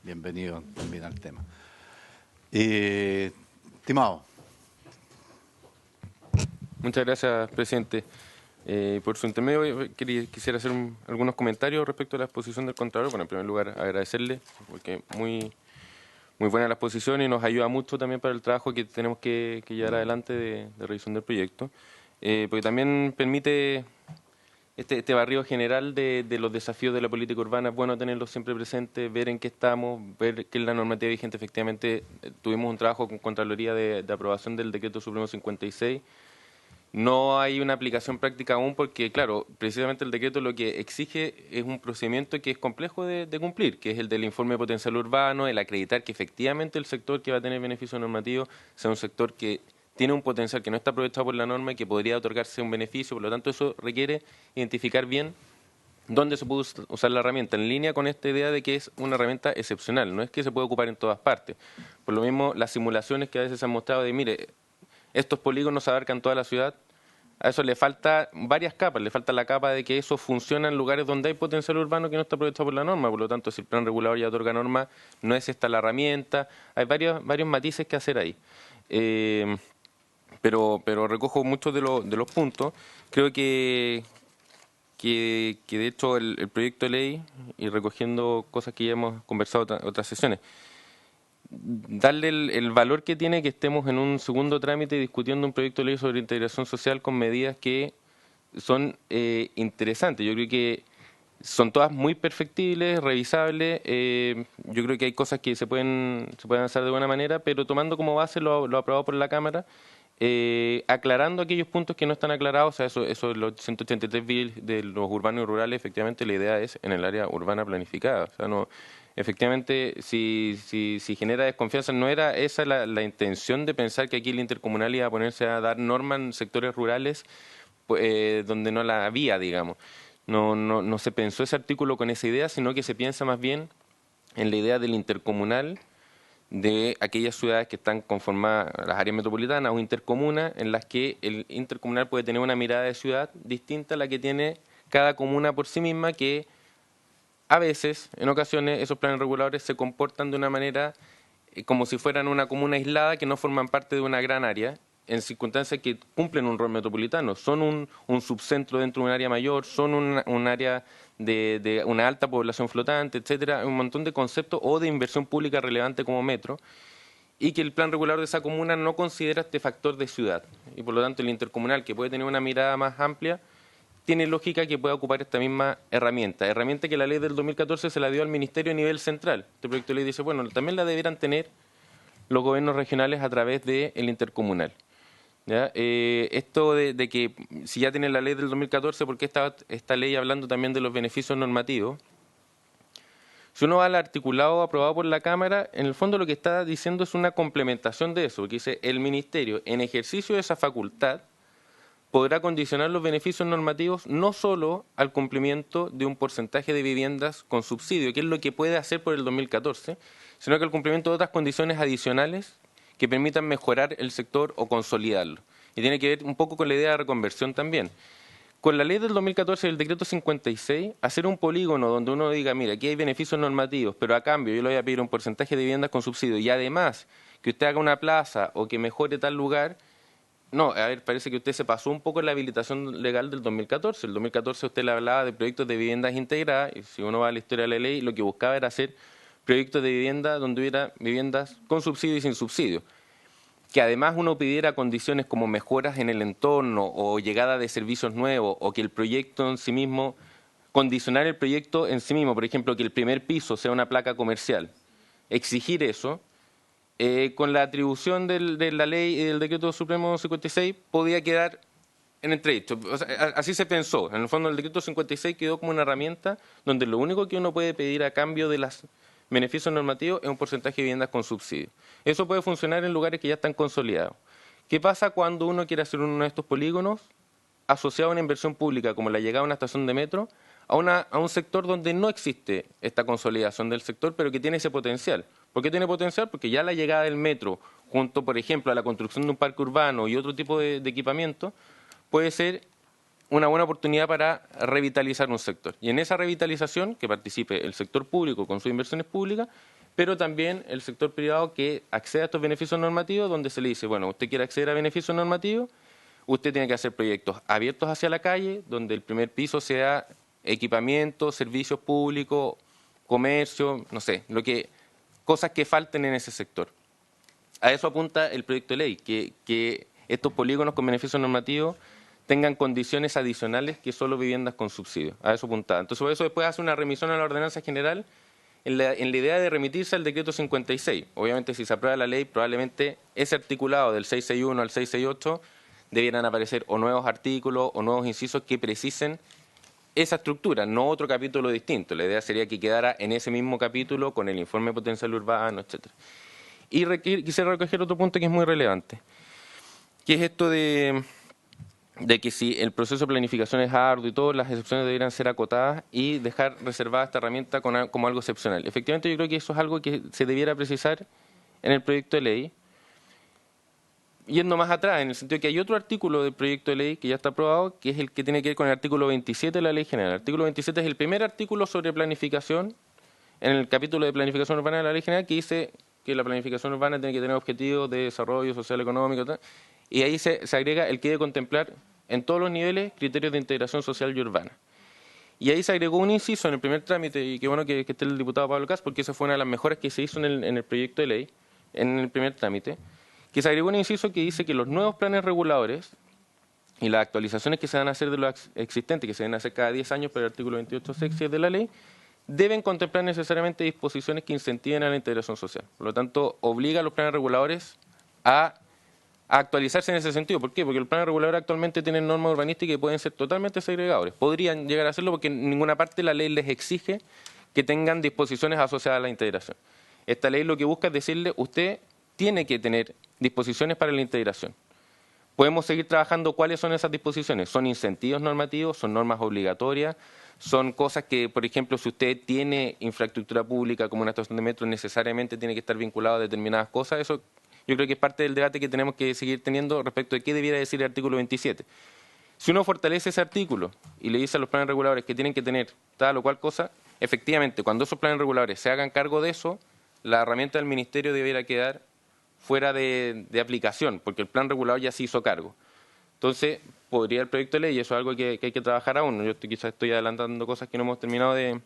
Bienvenido también al tema. Estimado. Muchas gracias, presidente. Por su intermedio, quisiera hacer algunos comentarios respecto a la exposición del Contralor. Bueno, en primer lugar, agradecerle, porque muy buena la exposición y nos ayuda mucho también para el trabajo que tenemos que llevar adelante de revisión del proyecto, porque también permite este barrido general de los desafíos de la política urbana. Es bueno tenerlos siempre presentes, ver en qué estamos, ver qué es la normativa vigente. Efectivamente, tuvimos un trabajo con Contraloría de aprobación del Decreto Supremo 56. No hay una aplicación práctica aún porque, claro, precisamente el decreto lo que exige es un procedimiento que es complejo de cumplir, que es el del informe de potencial urbano, el acreditar que efectivamente el sector que va a tener beneficio normativo sea un sector que tiene un potencial que no está aprovechado por la norma y que podría otorgarse un beneficio. Por lo tanto, eso requiere identificar bien dónde se puede usar la herramienta, en línea con esta idea de que es una herramienta excepcional, no es que se puede ocupar en todas partes. Por lo mismo, las simulaciones que a veces se han mostrado de, mire, estos polígonos abarcan toda la ciudad, a eso le falta varias capas, le falta la capa de que eso funciona en lugares donde hay potencial urbano que no está aprovechado por la norma. Por lo tanto, si el plan regulador ya otorga norma, no es esta la herramienta. Hay varios matices que hacer ahí. Pero recojo muchos de los puntos. Creo que de hecho el proyecto de ley, y recogiendo cosas que ya hemos conversado en otras sesiones, darle el valor que tiene que estemos en un segundo trámite discutiendo un proyecto de ley sobre integración social con medidas que son interesantes. Yo creo que son todas muy perfectibles, revisables. Yo creo que hay cosas que se pueden hacer de buena manera, pero tomando como base lo aprobado por la Cámara, aclarando aquellos puntos que no están aclarados. O sea, eso los 183 bills de los urbanos y rurales, efectivamente la idea es en el área urbana planificada. O sea, no, efectivamente, si genera desconfianza, no era esa la intención de pensar que aquí la intercomunal iba a ponerse a dar normas en sectores rurales donde no la había, digamos. No se pensó ese artículo con esa idea, sino que se piensa más bien en la idea del intercomunal, de aquellas ciudades que están conformadas, las áreas metropolitanas o intercomunas, en las que el intercomunal puede tener una mirada de ciudad distinta a la que tiene cada comuna por sí misma, que a veces, en ocasiones, esos planes reguladores se comportan de una manera como si fueran una comuna aislada que no forman parte de una gran área, en circunstancias que cumplen un rol metropolitano. Son un subcentro dentro de un área mayor, son un área de una alta población flotante, etcétera, un montón de conceptos o de inversión pública relevante como metro, y que el plan regulador de esa comuna no considera este factor de ciudad. Y por lo tanto el intercomunal, que puede tener una mirada más amplia, tiene lógica que pueda ocupar esta misma herramienta que la ley del 2014 se la dio al Ministerio a nivel central. Este proyecto de ley dice, bueno, también la deberán tener los gobiernos regionales a través del intercomunal. ¿Ya? Esto de que si ya tiene la ley del 2014, ¿por qué esta ley hablando también de los beneficios normativos? Si uno va al articulado aprobado por la Cámara, en el fondo lo que está diciendo es una complementación de eso, que dice el Ministerio, en ejercicio de esa facultad, podrá condicionar los beneficios normativos no solo al cumplimiento de un porcentaje de viviendas con subsidio, que es lo que puede hacer por el 2014, sino que al cumplimiento de otras condiciones adicionales que permitan mejorar el sector o consolidarlo. Y tiene que ver un poco con la idea de reconversión también. Con la ley del 2014 y el decreto 56, hacer un polígono donde uno diga, mira, aquí hay beneficios normativos, pero a cambio yo le voy a pedir un porcentaje de viviendas con subsidio y además que usted haga una plaza o que mejore tal lugar. No, a ver, parece que usted se pasó un poco en la habilitación legal del 2014. El 2014 usted le hablaba de proyectos de viviendas integradas, y si uno va a la historia de la ley, lo que buscaba era hacer proyectos de vivienda donde hubiera viviendas con subsidio y sin subsidio. Que además uno pidiera condiciones como mejoras en el entorno o llegada de servicios nuevos o que el proyecto en sí mismo, condicionar el proyecto en sí mismo, por ejemplo, que el primer piso sea una placa comercial. Exigir eso. Con la atribución de la ley y del decreto supremo 56 podía quedar en entredicho. O sea, así se pensó. En el fondo el decreto 56 quedó como una herramienta donde lo único que uno puede pedir a cambio de los beneficios normativos es un porcentaje de viviendas con subsidio. Eso puede funcionar en lugares que ya están consolidados. ¿Qué pasa cuando uno quiere hacer uno de estos polígonos asociado a una inversión pública como la llegada a una estación de metro a un sector donde no existe esta consolidación del sector, pero que tiene ese potencial? ¿Por qué tiene potencial? Porque ya la llegada del metro, junto, por ejemplo, a la construcción de un parque urbano y otro tipo de equipamiento, puede ser una buena oportunidad para revitalizar un sector. Y en esa revitalización que participe el sector público con sus inversiones públicas, pero también el sector privado que acceda a estos beneficios normativos, donde se le dice, bueno, usted quiere acceder a beneficios normativos, usted tiene que hacer proyectos abiertos hacia la calle, donde el primer piso sea equipamiento, servicios públicos, comercio, no sé, cosas que falten en ese sector. A eso apunta el proyecto de ley, que estos polígonos con beneficios normativos tengan condiciones adicionales que solo viviendas con subsidio. A eso apunta. Entonces, por eso después hace una remisión a la ordenanza general en la idea de remitirse al decreto 56. Obviamente, si se aprueba la ley, probablemente ese articulado del 661 al 668 debieran aparecer o nuevos artículos o nuevos incisos que precisen esa estructura, no otro capítulo distinto. La idea sería que quedara en ese mismo capítulo con el informe potencial urbano, etcétera. Y quisiera recoger otro punto que es muy relevante, que es esto de que si el proceso de planificación es arduo y todo, las excepciones deberían ser acotadas y dejar reservada esta herramienta como algo excepcional. Efectivamente, yo creo que eso es algo que se debiera precisar en el proyecto de ley, yendo más atrás, en el sentido de que hay otro artículo del proyecto de ley que ya está aprobado, que es el que tiene que ver con el artículo 27 de la Ley General. El artículo 27 es el primer artículo sobre planificación, en el capítulo de planificación urbana de la Ley General, que dice que la planificación urbana tiene que tener objetivos de desarrollo social, económico, tal, y ahí se agrega el que debe contemplar en todos los niveles criterios de integración social y urbana. Y ahí se agregó un inciso en el primer trámite, y qué bueno que esté el diputado Pablo Cas, porque esa fue una de las mejoras que se hizo en el proyecto de ley, en el primer trámite, que se agregó un inciso que dice que los nuevos planes reguladores y las actualizaciones que se van a hacer de los existentes, que se deben hacer cada 10 años por el artículo 28 sexto de la ley, deben contemplar necesariamente disposiciones que incentiven a la integración social. Por lo tanto, obliga a los planes reguladores a actualizarse en ese sentido. ¿Por qué? Porque el plan regulador actualmente tiene normas urbanísticas que pueden ser totalmente segregadores. Podrían llegar a hacerlo porque en ninguna parte la ley les exige que tengan disposiciones asociadas a la integración. Esta ley lo que busca es decirle, usted tiene que tener disposiciones para la integración. Podemos seguir trabajando cuáles son esas disposiciones. Son incentivos normativos, son normas obligatorias, son cosas que, por ejemplo, si usted tiene infraestructura pública como una estación de metro, necesariamente tiene que estar vinculado a determinadas cosas. Eso yo creo que es parte del debate que tenemos que seguir teniendo respecto de qué debiera decir el artículo 27. Si uno fortalece ese artículo y le dice a los planes reguladores que tienen que tener tal o cual cosa, efectivamente, cuando esos planes reguladores se hagan cargo de eso, la herramienta del Ministerio debiera quedar fuera de aplicación, porque el plan regulador ya se hizo cargo. Entonces, podría el proyecto de ley, y eso es algo que hay que trabajar aún. Yo quizás estoy adelantando cosas que no hemos terminado de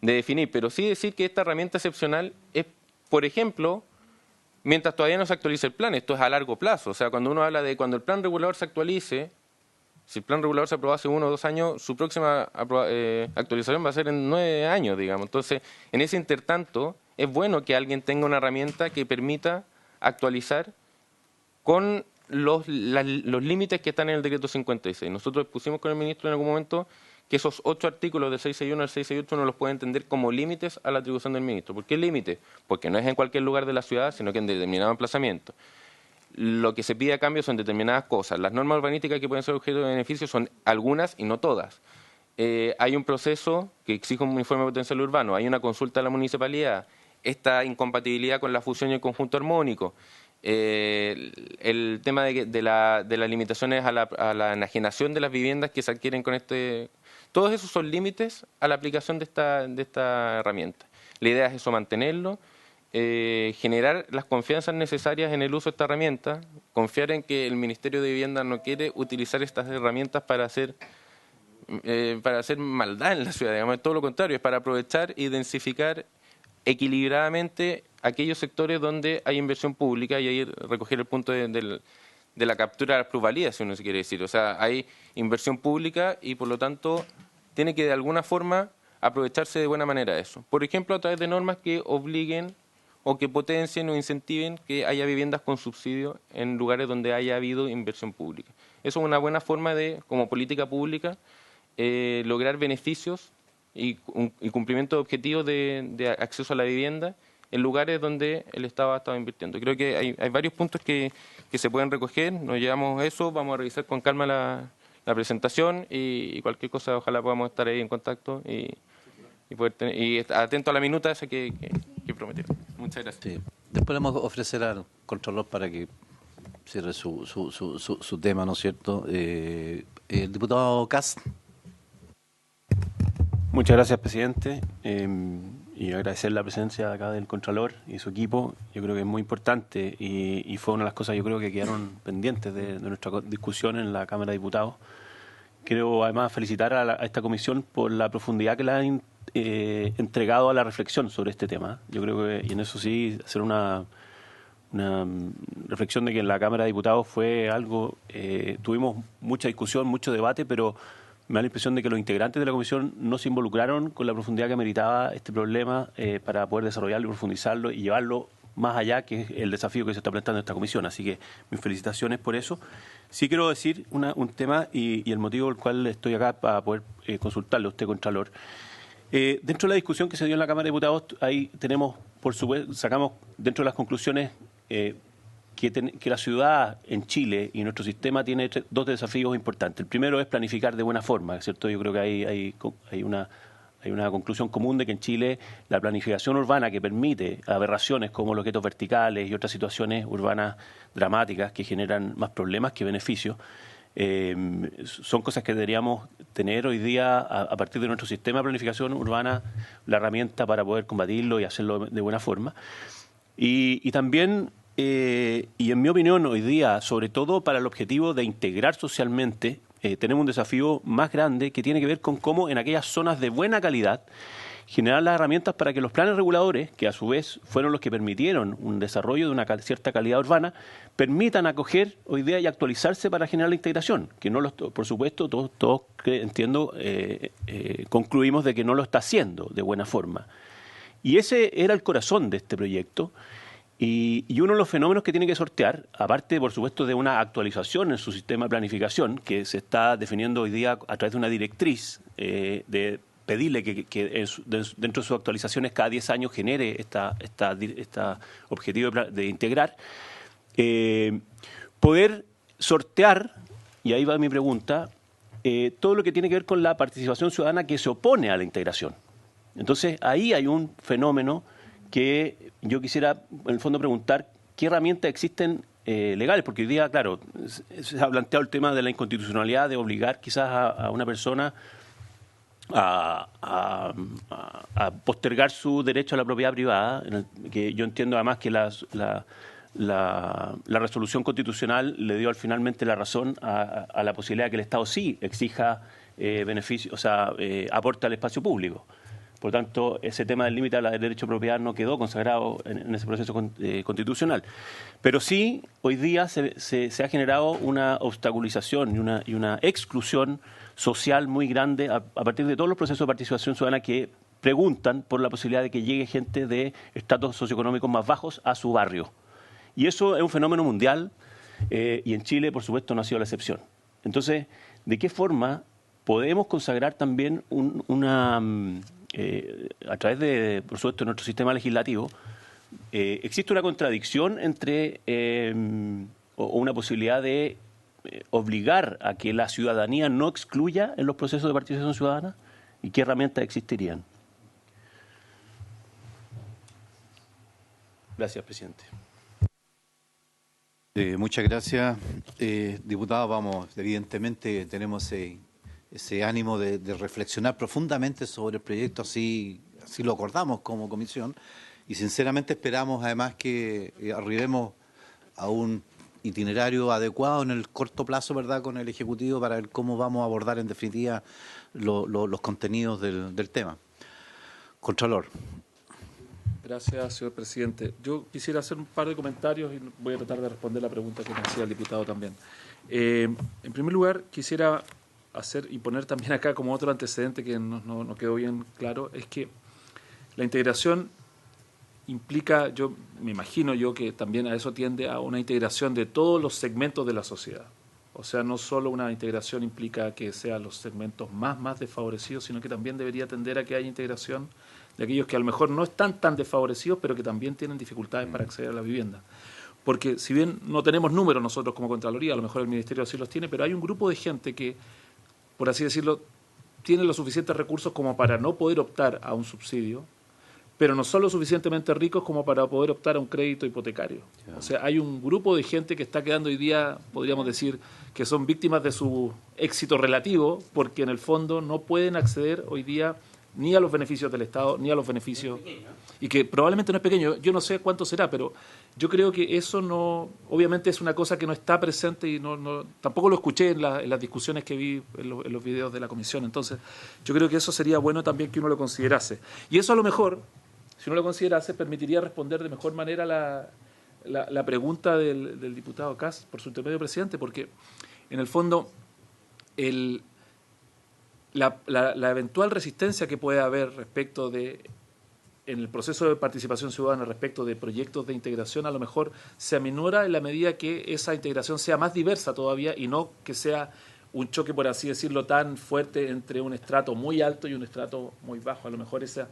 definir, pero sí decir que esta herramienta excepcional es, por ejemplo, mientras todavía no se actualice el plan, esto es a largo plazo. O sea, cuando uno habla de cuando el plan regulador se actualice, si el plan regulador se aprobó hace 1 o 2 años, su próxima actualización va a ser en 9 años, digamos. Entonces, en ese intertanto, es bueno que alguien tenga una herramienta que permita actualizar con los límites que están en el decreto 56. Nosotros pusimos con el ministro en algún momento que esos 8 artículos del 661 al 668 uno los puede entender como límites a la atribución del ministro. ¿Por qué límite? Porque no es en cualquier lugar de la ciudad, sino que en determinado emplazamiento. Lo que se pide a cambio son determinadas cosas. Las normas urbanísticas que pueden ser objeto de beneficio son algunas y no todas. Hay un proceso que exige un informe de potencial urbano, hay una consulta a la municipalidad, esta incompatibilidad con la fusión y el conjunto armónico, el tema de las limitaciones a la enajenación de las viviendas que se adquieren con este... Todos esos son límites a la aplicación de esta herramienta. La idea es eso, mantenerlo, generar las confianzas necesarias en el uso de esta herramienta, confiar en que el Ministerio de Vivienda no quiere utilizar estas herramientas para hacer maldad en la ciudad, digamos, todo lo contrario, es para aprovechar y densificar equilibradamente aquellos sectores donde hay inversión pública y ahí recoger el punto de la captura de las plusvalías, si uno se quiere decir. O sea, hay inversión pública y por lo tanto tiene que de alguna forma aprovecharse de buena manera eso. Por ejemplo, a través de normas que obliguen o que potencien o incentiven que haya viviendas con subsidio en lugares donde haya habido inversión pública. Eso es una buena forma de, como política pública, lograr beneficios y cumplimiento de objetivos de acceso a la vivienda en lugares donde el Estado ha estado invirtiendo. Creo que hay varios puntos que se pueden recoger, nos llevamos eso, vamos a revisar con calma la presentación y cualquier cosa, ojalá podamos estar ahí en contacto y poder atento a la minuta esa que prometieron. Muchas gracias. Sí. Después le vamos a ofrecer al Contralor para que cierre su tema, ¿no es cierto? El diputado Kast. Muchas gracias, presidente, y agradecer la presencia acá del Contralor y su equipo. Yo creo que es muy importante y fue una de las cosas yo creo que quedaron pendientes de nuestra discusión en la Cámara de Diputados. Quiero además felicitar a esta comisión por la profundidad que le han entregado a la reflexión sobre este tema. Yo creo que, y en eso sí, hacer una reflexión de que en la Cámara de Diputados fue algo, tuvimos mucha discusión, mucho debate, pero me da la impresión de que los integrantes de la comisión no se involucraron con la profundidad que meritaba este problema para poder desarrollarlo y profundizarlo y llevarlo más allá, que es el desafío que se está planteando en esta comisión. Así que mis felicitaciones por eso. Sí quiero decir un tema y el motivo por el cual estoy acá para poder consultarle a usted, Contralor. Dentro de la discusión que se dio en la Cámara de Diputados, ahí tenemos, por supuesto, sacamos dentro de las conclusiones que la ciudad en Chile y nuestro sistema tiene 2 desafíos importantes. El primero es planificar de buena forma, ¿cierto? Yo creo que hay una conclusión común de que en Chile la planificación urbana que permite aberraciones como los guetos verticales y otras situaciones urbanas dramáticas que generan más problemas que beneficios, son cosas que deberíamos tener hoy día a partir de nuestro sistema de planificación urbana, la herramienta para poder combatirlo y hacerlo de buena forma. Y también, y en mi opinión hoy día, sobre todo para el objetivo de integrar socialmente, tenemos un desafío más grande que tiene que ver con cómo en aquellas zonas de buena calidad generar las herramientas para que los planes reguladores, que a su vez fueron los que permitieron un desarrollo de una cierta calidad urbana, permitan acoger hoy día y actualizarse para generar la integración, que no por supuesto todos entiendo, concluimos de que no lo está haciendo de buena forma. Y ese era el corazón de este proyecto. Y uno de los fenómenos que tiene que sortear, aparte, por supuesto, de una actualización en su sistema de planificación, que se está definiendo hoy día a través de una directriz de pedirle que dentro de sus actualizaciones cada 10 años genere este objetivo de integrar, poder sortear, y ahí va mi pregunta, todo lo que tiene que ver con la participación ciudadana que se opone a la integración. Entonces, ahí hay un fenómeno que yo quisiera, en el fondo, preguntar qué herramientas existen legales, porque hoy día, claro, se ha planteado el tema de la inconstitucionalidad de obligar quizás a una persona a postergar su derecho a la propiedad privada, que yo entiendo además que la resolución constitucional le dio finalmente la razón a la posibilidad de que el Estado sí exija beneficio, o sea, aporte al espacio público. Por lo tanto, ese tema del límite al derecho a propiedad no quedó consagrado en ese proceso constitucional. Pero sí, hoy día se ha generado una obstaculización y una exclusión social muy grande a partir de todos los procesos de participación ciudadana que preguntan por la posibilidad de que llegue gente de estratos socioeconómicos más bajos a su barrio. Y eso es un fenómeno mundial y en Chile, por supuesto, no ha sido la excepción. Entonces, ¿de qué forma podemos consagrar también a través de, por supuesto, nuestro sistema legislativo, existe una contradicción entre o una posibilidad de obligar a que la ciudadanía no excluya en los procesos de participación ciudadana? ¿Y qué herramientas existirían? Gracias, presidente. Muchas gracias, diputado. Vamos, evidentemente tenemos ese ánimo de reflexionar profundamente sobre el proyecto, así lo acordamos como comisión, y sinceramente esperamos además que arribemos a un itinerario adecuado en el corto plazo, ¿verdad?, con el Ejecutivo para ver cómo vamos a abordar en definitiva los contenidos del tema. Contralor. Gracias, señor presidente. Yo quisiera hacer un par de comentarios y voy a tratar de responder la pregunta que me hacía el diputado también. En primer lugar, quisiera hacer y poner también acá como otro antecedente que no quedó bien claro, es que la integración implica, yo me imagino yo que también a eso tiende a una integración de todos los segmentos de la sociedad. O sea, no solo una integración implica que sean los segmentos más desfavorecidos, sino que también debería tender a que haya integración de aquellos que a lo mejor no están tan desfavorecidos, pero que también tienen dificultades para acceder a la vivienda. Porque si bien no tenemos números nosotros como Contraloría, a lo mejor el Ministerio sí los tiene, pero hay un grupo de gente que, por así decirlo, tiene los suficientes recursos como para no poder optar a un subsidio, pero no son lo suficientemente ricos como para poder optar a un crédito hipotecario. O sea, hay un grupo de gente que está quedando hoy día, podríamos decir, que son víctimas de su éxito relativo, porque en el fondo no pueden acceder hoy día ni a los beneficios del Estado, ni a los beneficios... Y que probablemente no es pequeño, yo no sé cuánto será, pero yo creo que eso no... Obviamente es una cosa que no está presente y tampoco lo escuché en las discusiones que vi en los videos de la comisión. Entonces, yo creo que eso sería bueno también que uno lo considerase. Y eso a lo mejor, si uno lo considerase, permitiría responder de mejor manera la pregunta del diputado Kass por su intermedio, presidente, porque en el fondo la eventual resistencia que puede haber respecto de, en el proceso de participación ciudadana, respecto de proyectos de integración, a lo mejor se aminora en la medida que esa integración sea más diversa todavía y no que sea un choque, por así decirlo, tan fuerte entre un estrato muy alto y un estrato muy bajo. A lo mejor esas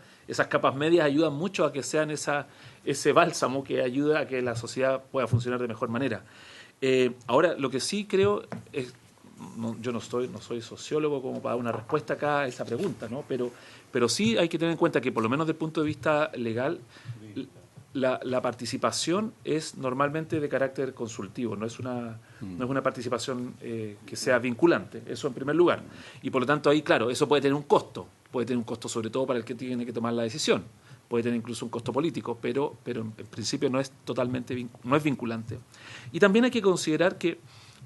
capas medias ayudan mucho a que sean ese bálsamo que ayuda a que la sociedad pueda funcionar de mejor manera. Ahora, lo que sí creo es, yo no soy sociólogo como para dar una respuesta acá a esa pregunta, ¿no? Pero sí hay que tener en cuenta que, por lo menos desde el punto de vista legal, la participación es normalmente de carácter consultivo, no es una participación que sea vinculante, eso en primer lugar. Y por lo tanto ahí, claro, eso puede tener un costo sobre todo para el que tiene que tomar la decisión, puede tener incluso un costo político, pero en principio no es vinculante. Y también hay que considerar que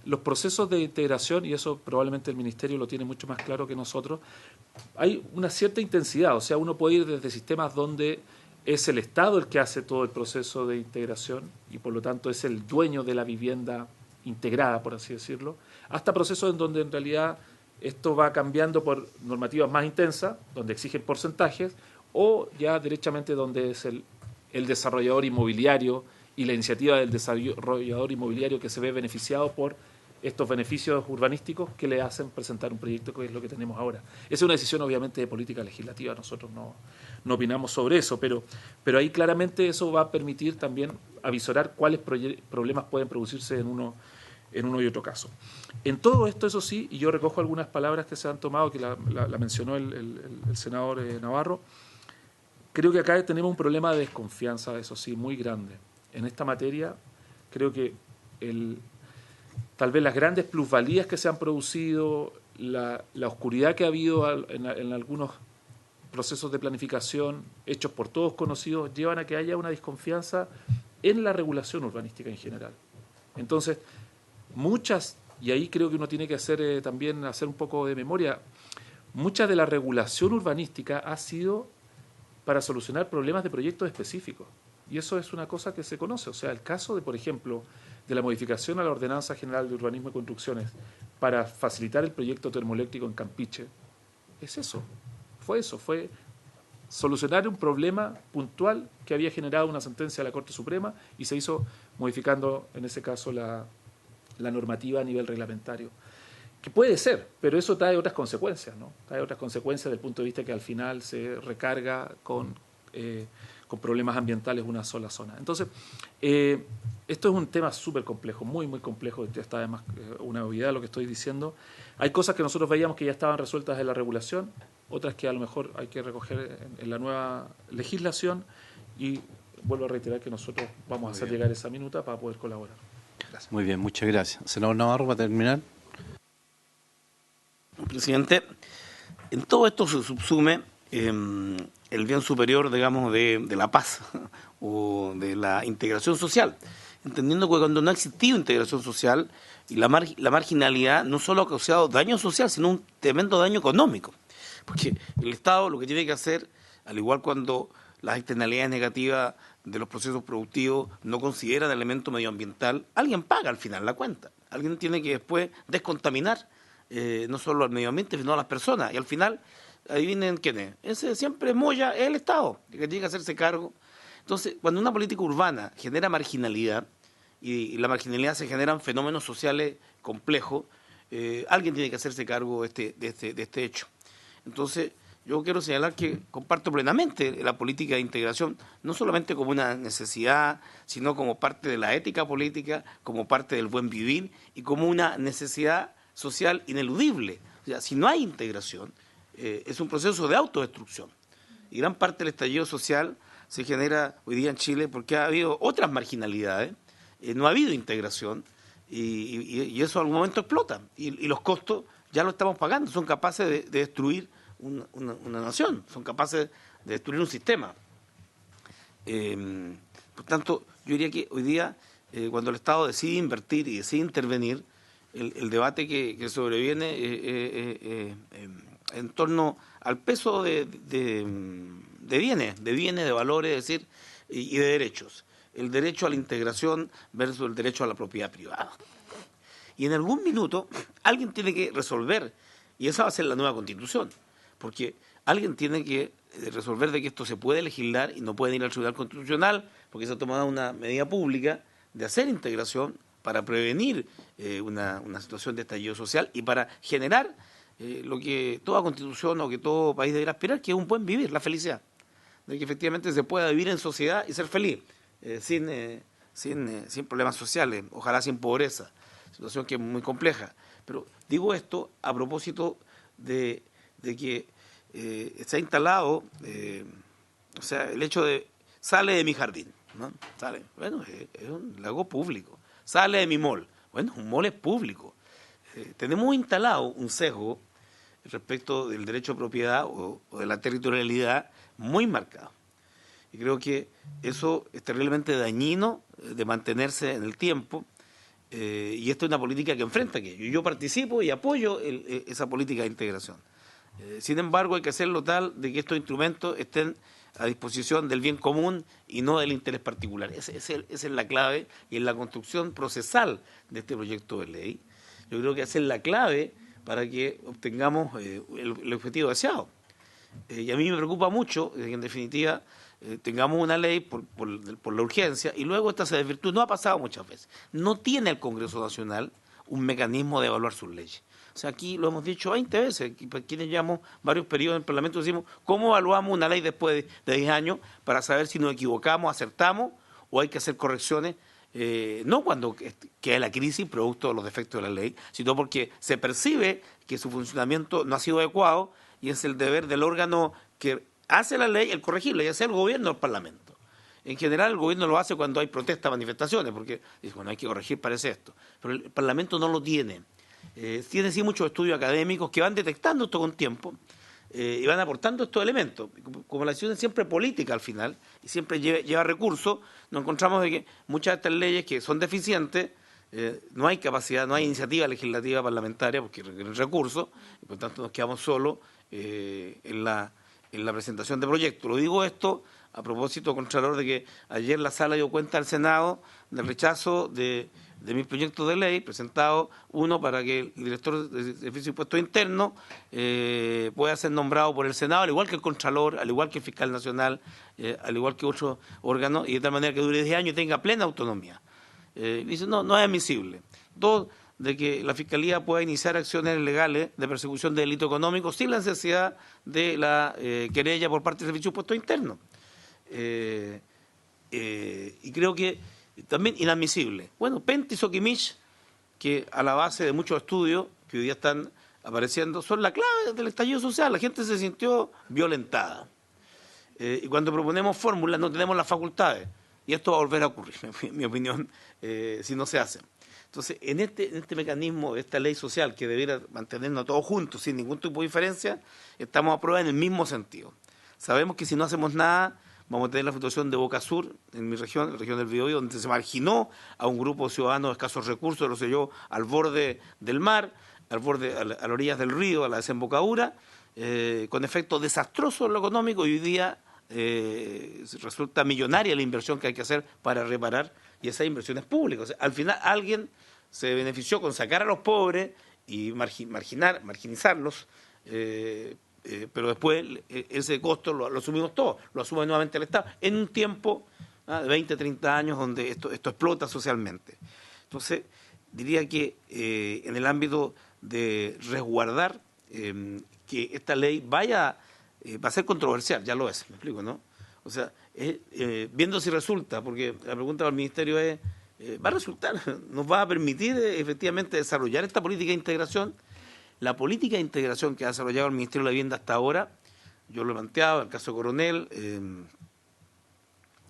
los procesos de integración, y eso probablemente el Ministerio lo tiene mucho más claro que nosotros, hay una cierta intensidad, o sea, uno puede ir desde sistemas donde es el Estado el que hace todo el proceso de integración y por lo tanto es el dueño de la vivienda integrada, por así decirlo, hasta procesos en donde en realidad esto va cambiando por normativas más intensas, donde exigen porcentajes, o ya derechamente donde es el desarrollador inmobiliario y la iniciativa del desarrollador inmobiliario que se ve beneficiado por estos beneficios urbanísticos que le hacen presentar un proyecto que es lo que tenemos ahora. Esa es una decisión obviamente de política legislativa, nosotros no opinamos sobre eso, pero ahí claramente eso va a permitir también avisorar cuáles problemas pueden producirse en uno y otro caso. En todo esto, eso sí, y yo recojo algunas palabras que se han tomado, que la mencionó el senador Navarro, creo que acá tenemos un problema de desconfianza, eso sí, muy grande. En esta materia, creo que tal vez las grandes plusvalías que se han producido, la oscuridad que ha habido en algunos procesos de planificación hechos por todos conocidos llevan a que haya una desconfianza en la regulación urbanística en general. Entonces, y ahí creo que uno tiene que también hacer un poco de memoria, mucha de la regulación urbanística ha sido para solucionar problemas de proyectos específicos. Y eso es una cosa que se conoce. O sea, el caso de, por ejemplo, de la modificación a la Ordenanza General de Urbanismo y Construcciones para facilitar el proyecto termoeléctrico en Campiche, es eso. Fue solucionar un problema puntual que había generado una sentencia de la Corte Suprema y se hizo modificando, en ese caso, la normativa a nivel reglamentario. Que puede ser, pero eso trae otras consecuencias, ¿no? Trae otras consecuencias desde el punto de vista que al final se recarga con problemas ambientales una sola zona. Entonces, esto es un tema súper complejo, muy, muy complejo. Está además una obviedad lo que estoy diciendo. Hay cosas que nosotros veíamos que ya estaban resueltas en la regulación, otras que a lo mejor hay que recoger en la nueva legislación, y vuelvo a reiterar que nosotros vamos a hacer llegar esa minuta para poder colaborar. Gracias. Muy bien, muchas gracias. Senador Navarro, para terminar. Presidente, en todo esto se subsume el bien superior, digamos, de la paz o de la integración social, entendiendo que cuando no ha existido integración social, y la marginalidad no solo ha causado daño social, sino un tremendo daño económico, porque el Estado lo que tiene que hacer, al igual cuando las externalidades negativas de los procesos productivos no consideran elemento medioambiental, alguien paga al final la cuenta, alguien tiene que después descontaminar no solo al medio ambiente, sino a las personas, y al final, adivinen quién es, ese siempre Moya, es el Estado, que tiene que hacerse cargo. Entonces, cuando una política urbana genera marginalidad, y la marginalidad se generan fenómenos sociales complejos, alguien tiene que hacerse cargo de este hecho. Entonces, yo quiero señalar que comparto plenamente la política de integración, no solamente como una necesidad, sino como parte de la ética política, como parte del buen vivir y como una necesidad social ineludible. O sea, si no hay integración, es un proceso de autodestrucción. Y gran parte del estallido social se genera hoy día en Chile porque ha habido otras marginalidades, no ha habido integración y eso en algún momento explota. Y los costos ya lo estamos pagando, son capaces de destruir una nación, son capaces de destruir un sistema. Por tanto, yo diría que hoy día, cuando el Estado decide invertir y decide intervenir, el debate que sobreviene en torno al peso de bienes, de valores, es decir, y de derechos. El derecho a la integración versus el derecho a la propiedad privada. Y en algún minuto alguien tiene que resolver, y esa va a ser la nueva Constitución, porque alguien tiene que resolver de que esto se puede legislar y no puede ir al Tribunal Constitucional, porque se ha tomado una medida pública de hacer integración para prevenir una situación de estallido social y para generar lo que toda Constitución o que todo país debería aspirar, que es un buen vivir, la felicidad, de que efectivamente se pueda vivir en sociedad y ser feliz, sin problemas sociales, ojalá sin pobreza, situación que es muy compleja. Pero digo esto a propósito de que se ha instalado, o sea, el hecho de sale de mi jardín, ¿no? Sale, bueno, es un lago público. Sale de mi mall, bueno, un mall es público. Tenemos instalado un sesgo respecto del derecho a propiedad o de la territorialidad muy marcado. Y creo que eso es terriblemente dañino de mantenerse en el tiempo, y esta es una política que enfrenta aquello. Yo participo y apoyo esa política de integración. Sin embargo, hay que hacerlo tal de que estos instrumentos estén a disposición del bien común y no del interés particular. Esa es la clave, y en la construcción procesal de este proyecto de ley, yo creo que esa es la clave para que obtengamos el objetivo deseado. Y a mí me preocupa mucho que en definitiva tengamos una ley por la urgencia y luego esta se desvirtúe. No ha pasado muchas veces. No tiene el Congreso Nacional un mecanismo de evaluar sus leyes. O sea, aquí lo hemos dicho 20 veces, quienes llevamos varios periodos en el Parlamento decimos, ¿cómo evaluamos una ley después de 10 años para saber si nos equivocamos, acertamos o hay que hacer correcciones? No cuando queda la crisis producto de los defectos de la ley, sino porque se percibe que su funcionamiento no ha sido adecuado y es el deber del órgano que hace la ley el corregirla, ya sea el gobierno o el Parlamento. En general el gobierno lo hace cuando hay protestas, manifestaciones, porque dice, bueno, hay que corregir, parece esto. Pero el Parlamento no lo tiene. tiene sí muchos estudios académicos que van detectando esto con tiempo y van aportando estos elementos. Como la decisión es siempre política al final y siempre lleva recursos, nos encontramos de que muchas de estas leyes que son deficientes, no hay capacidad, no hay iniciativa legislativa parlamentaria porque requieren recursos y por tanto nos quedamos solos en la presentación de proyectos. Lo digo esto a propósito, Contralor, de que ayer la Sala dio cuenta al Senado del rechazo de mis proyectos de ley presentados, uno para que el director de Servicios de Impuestos Internos pueda ser nombrado por el Senado, al igual que el Contralor, al igual que el Fiscal Nacional, al igual que otros órganos, y de tal manera que dure 10 años y tenga plena autonomía. Dice, no es admisible. Dos, de que la Fiscalía pueda iniciar acciones legales de persecución de delito económico sin la necesidad de la querella por parte del Servicio de Impuestos Internos. Y creo que también inadmisible. Bueno, Penta y Soquimich, que a la base de muchos estudios que hoy día están apareciendo, son la clave del estallido social. La gente se sintió violentada. Y cuando proponemos fórmulas no tenemos las facultades. Y esto va a volver a ocurrir, en mi opinión, si no se hace. Entonces, en este mecanismo, esta ley social que debiera mantenernos todos juntos, sin ningún tipo de diferencia, estamos a prueba en el mismo sentido. Sabemos que si no hacemos nada, vamos a tener la situación de Boca Sur, en mi región, la región del Biobío, donde se marginó a un grupo de ciudadanos de escasos recursos, lo sé yo, al borde del mar, a las orillas del río, a la desembocadura, con efectos desastrosos en lo económico, y hoy día resulta millonaria la inversión que hay que hacer para reparar, y esa inversión es pública. O sea, al final alguien se benefició con sacar a los pobres y marginizarlos, pero después ese costo lo asumimos todos, lo asume nuevamente el Estado, en un tiempo de 20, 30 años donde esto explota socialmente. Entonces, diría que en el ámbito de resguardar que esta ley va a ser controversial, ya lo es, me explico, ¿no? O sea, viendo si resulta, porque la pregunta del Ministerio es, ¿va a resultar? ¿Nos va a permitir efectivamente desarrollar esta política de integración? La política de integración que ha desarrollado el Ministerio de la Vivienda hasta ahora, yo lo he planteado, el caso Coronel,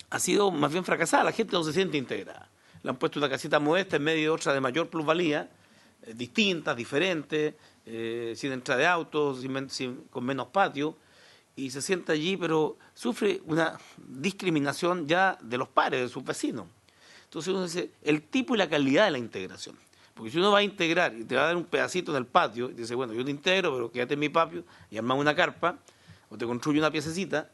ha sido más bien fracasada, la gente no se siente integrada. Le han puesto una casita modesta en medio de otra de mayor plusvalía, distintas, diferentes, sin entrada de autos, con menos patio, y se sienta allí, pero sufre una discriminación ya de los pares, de sus vecinos. Entonces uno dice, el tipo y la calidad de la integración. Porque si uno va a integrar y te va a dar un pedacito en el patio, y dice, bueno, yo te integro, pero quédate en mi patio y armame una carpa, o te construyo una piececita,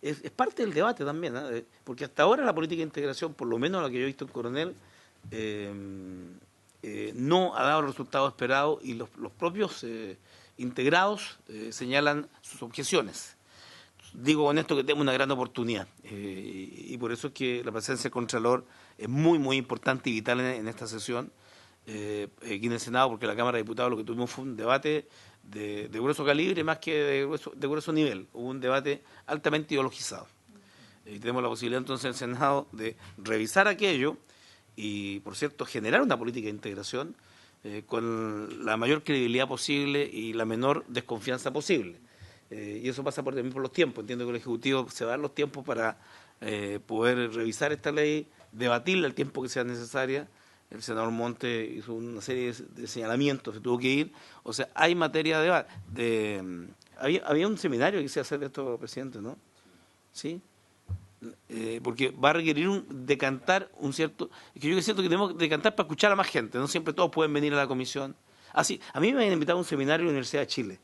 es parte del debate también, ¿eh? Porque hasta ahora la política de integración, por lo menos la que yo he visto en Coronel, no ha dado el resultado esperado, y los propios integrados señalan sus objeciones. Digo con esto que tenemos una gran oportunidad, y por eso es que la presencia del Contralor es muy, muy importante y vital en esta sesión, aquí en el Senado, porque la Cámara de Diputados lo que tuvimos fue un debate de grueso calibre más que de grueso nivel. Hubo un debate altamente ideologizado. Y tenemos la posibilidad entonces en el Senado de revisar aquello y, por cierto, generar una política de integración con la mayor credibilidad posible y la menor desconfianza posible. Y eso pasa también por los tiempos. Entiendo que el Ejecutivo se va a dar los tiempos para poder revisar esta ley, debatirla el tiempo que sea necesaria. El senador Monte hizo una serie de señalamientos, se tuvo que ir. O sea, hay materia de debate. Había un seminario que quise hacer de esto, presidente, ¿no? Sí. Porque va a requerir decantar un cierto... Es que yo siento que tenemos que decantar para escuchar a más gente. No siempre todos pueden venir a la comisión. Sí, a mí me habían invitado a un seminario en la Universidad de Chile.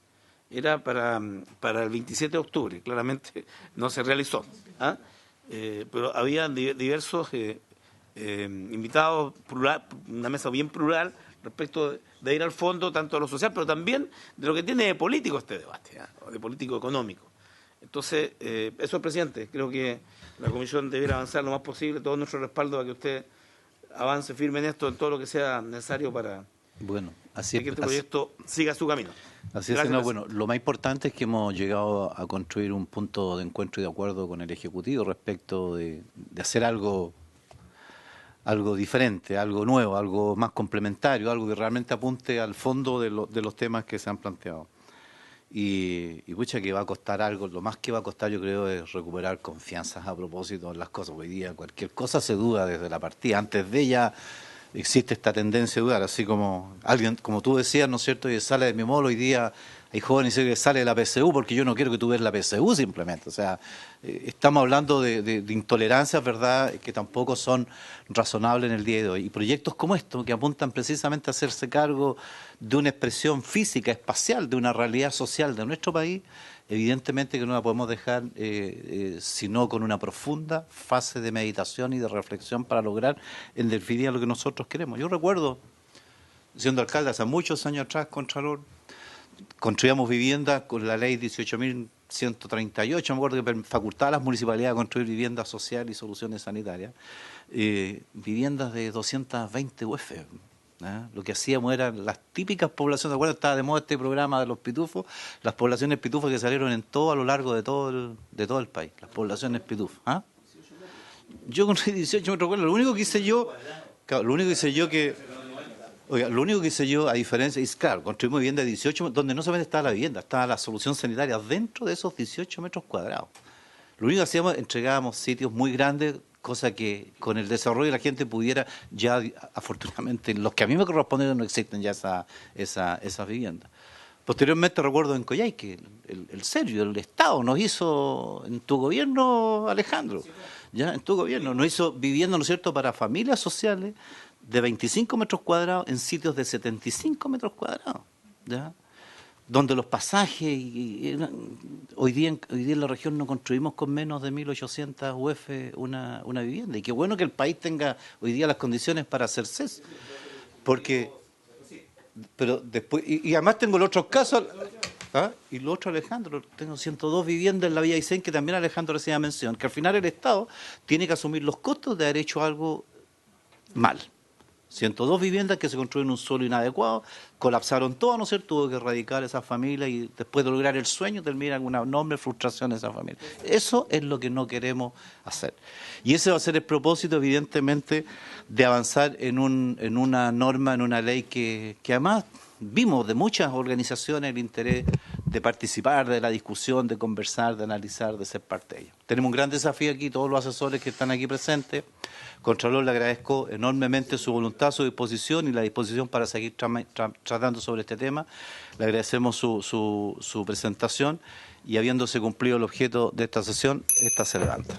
Era para el 27 de octubre. Claramente no se realizó. Pero había diversos... invitados, plural, una mesa bien plural respecto de ir al fondo tanto de lo social, pero también de lo que tiene de político este debate, de político económico. Entonces, eso, presidente, creo que la Comisión debiera avanzar lo más posible, todo nuestro respaldo a que usted avance firme en esto, en todo lo que sea necesario para que este proyecto siga su camino. Así es, no, bueno, lo más importante es que hemos llegado a construir un punto de encuentro y de acuerdo con el Ejecutivo respecto de hacer algo diferente, algo nuevo, algo más complementario, algo que realmente apunte al fondo de los temas que se han planteado. Y pucha, que va a costar algo, lo más que va a costar yo creo es recuperar confianzas a propósito de las cosas. Hoy día cualquier cosa se duda desde la partida, antes de ella existe esta tendencia a dudar, así como alguien, como tú decías, ¿no es cierto?, y sale de mi módulo hoy día. Hay jóvenes que sale de la PSU porque yo no quiero que tú veas la PSU simplemente. O sea, estamos hablando de intolerancias, ¿verdad?, que tampoco son razonables en el día de hoy. Y proyectos como estos, que apuntan precisamente a hacerse cargo de una expresión física, espacial, de una realidad social de nuestro país, evidentemente que no la podemos dejar sino con una profunda fase de meditación y de reflexión para lograr en definitiva lo que nosotros queremos. Yo recuerdo, siendo alcalde hace muchos años atrás, Contralor, construíamos viviendas con la ley 18.138, me acuerdo que facultaba a las municipalidades a construir viviendas sociales y soluciones sanitarias, viviendas de 220 UF. Lo que hacíamos eran las típicas poblaciones, ¿de acuerdo? Estaba de moda este programa de los pitufos, las poblaciones pitufas que salieron en todo a lo largo de todo el país, las poblaciones pitufas. Yo construí 18 metros cuadrados, lo único que hice yo a diferencia, es claro, construimos vivienda de 18, donde no solamente estaba la vivienda, estaba la solución sanitaria dentro de esos 18 metros cuadrados. Lo único que hacíamos, entregábamos sitios muy grandes, cosa que con el desarrollo la gente pudiera, ya afortunadamente, los que a mí me corresponden no existen ya esas viviendas. Posteriormente recuerdo en Coyhaique, el Estado nos hizo, en tu gobierno, Alejandro, ya en tu gobierno, nos hizo vivienda, ¿no es cierto?, para familias sociales, de 25 metros cuadrados en sitios de 75 metros cuadrados, ¿ya? Donde los pasajes, hoy día en la región no construimos con menos de 1.800 UF una vivienda. Y qué bueno que el país tenga hoy día las condiciones para hacerse eso. Porque, pero después, y además tengo los otros casos, y lo otro, Alejandro, tengo 102 viviendas en la Villa Aysén, que también Alejandro hacía mención, que al final el Estado tiene que asumir los costos de haber hecho algo mal. 102 viviendas que se construyen en un suelo inadecuado, colapsaron todas, ¿no es cierto?, tuvo que erradicar esa familia y después de lograr el sueño termina con una enorme frustración esa familia. Eso es lo que no queremos hacer. Y ese va a ser el propósito, evidentemente, de avanzar en una norma, en una ley que además vimos de muchas organizaciones el interés de participar de la discusión, de conversar, de analizar, de ser parte de ella. Tenemos un gran desafío aquí, todos los asesores que están aquí presentes. Contralor, le agradezco enormemente su voluntad, su disposición y la disposición para seguir tratando sobre este tema. Le agradecemos su presentación y habiéndose cumplido el objeto de esta sesión, esta se levanta.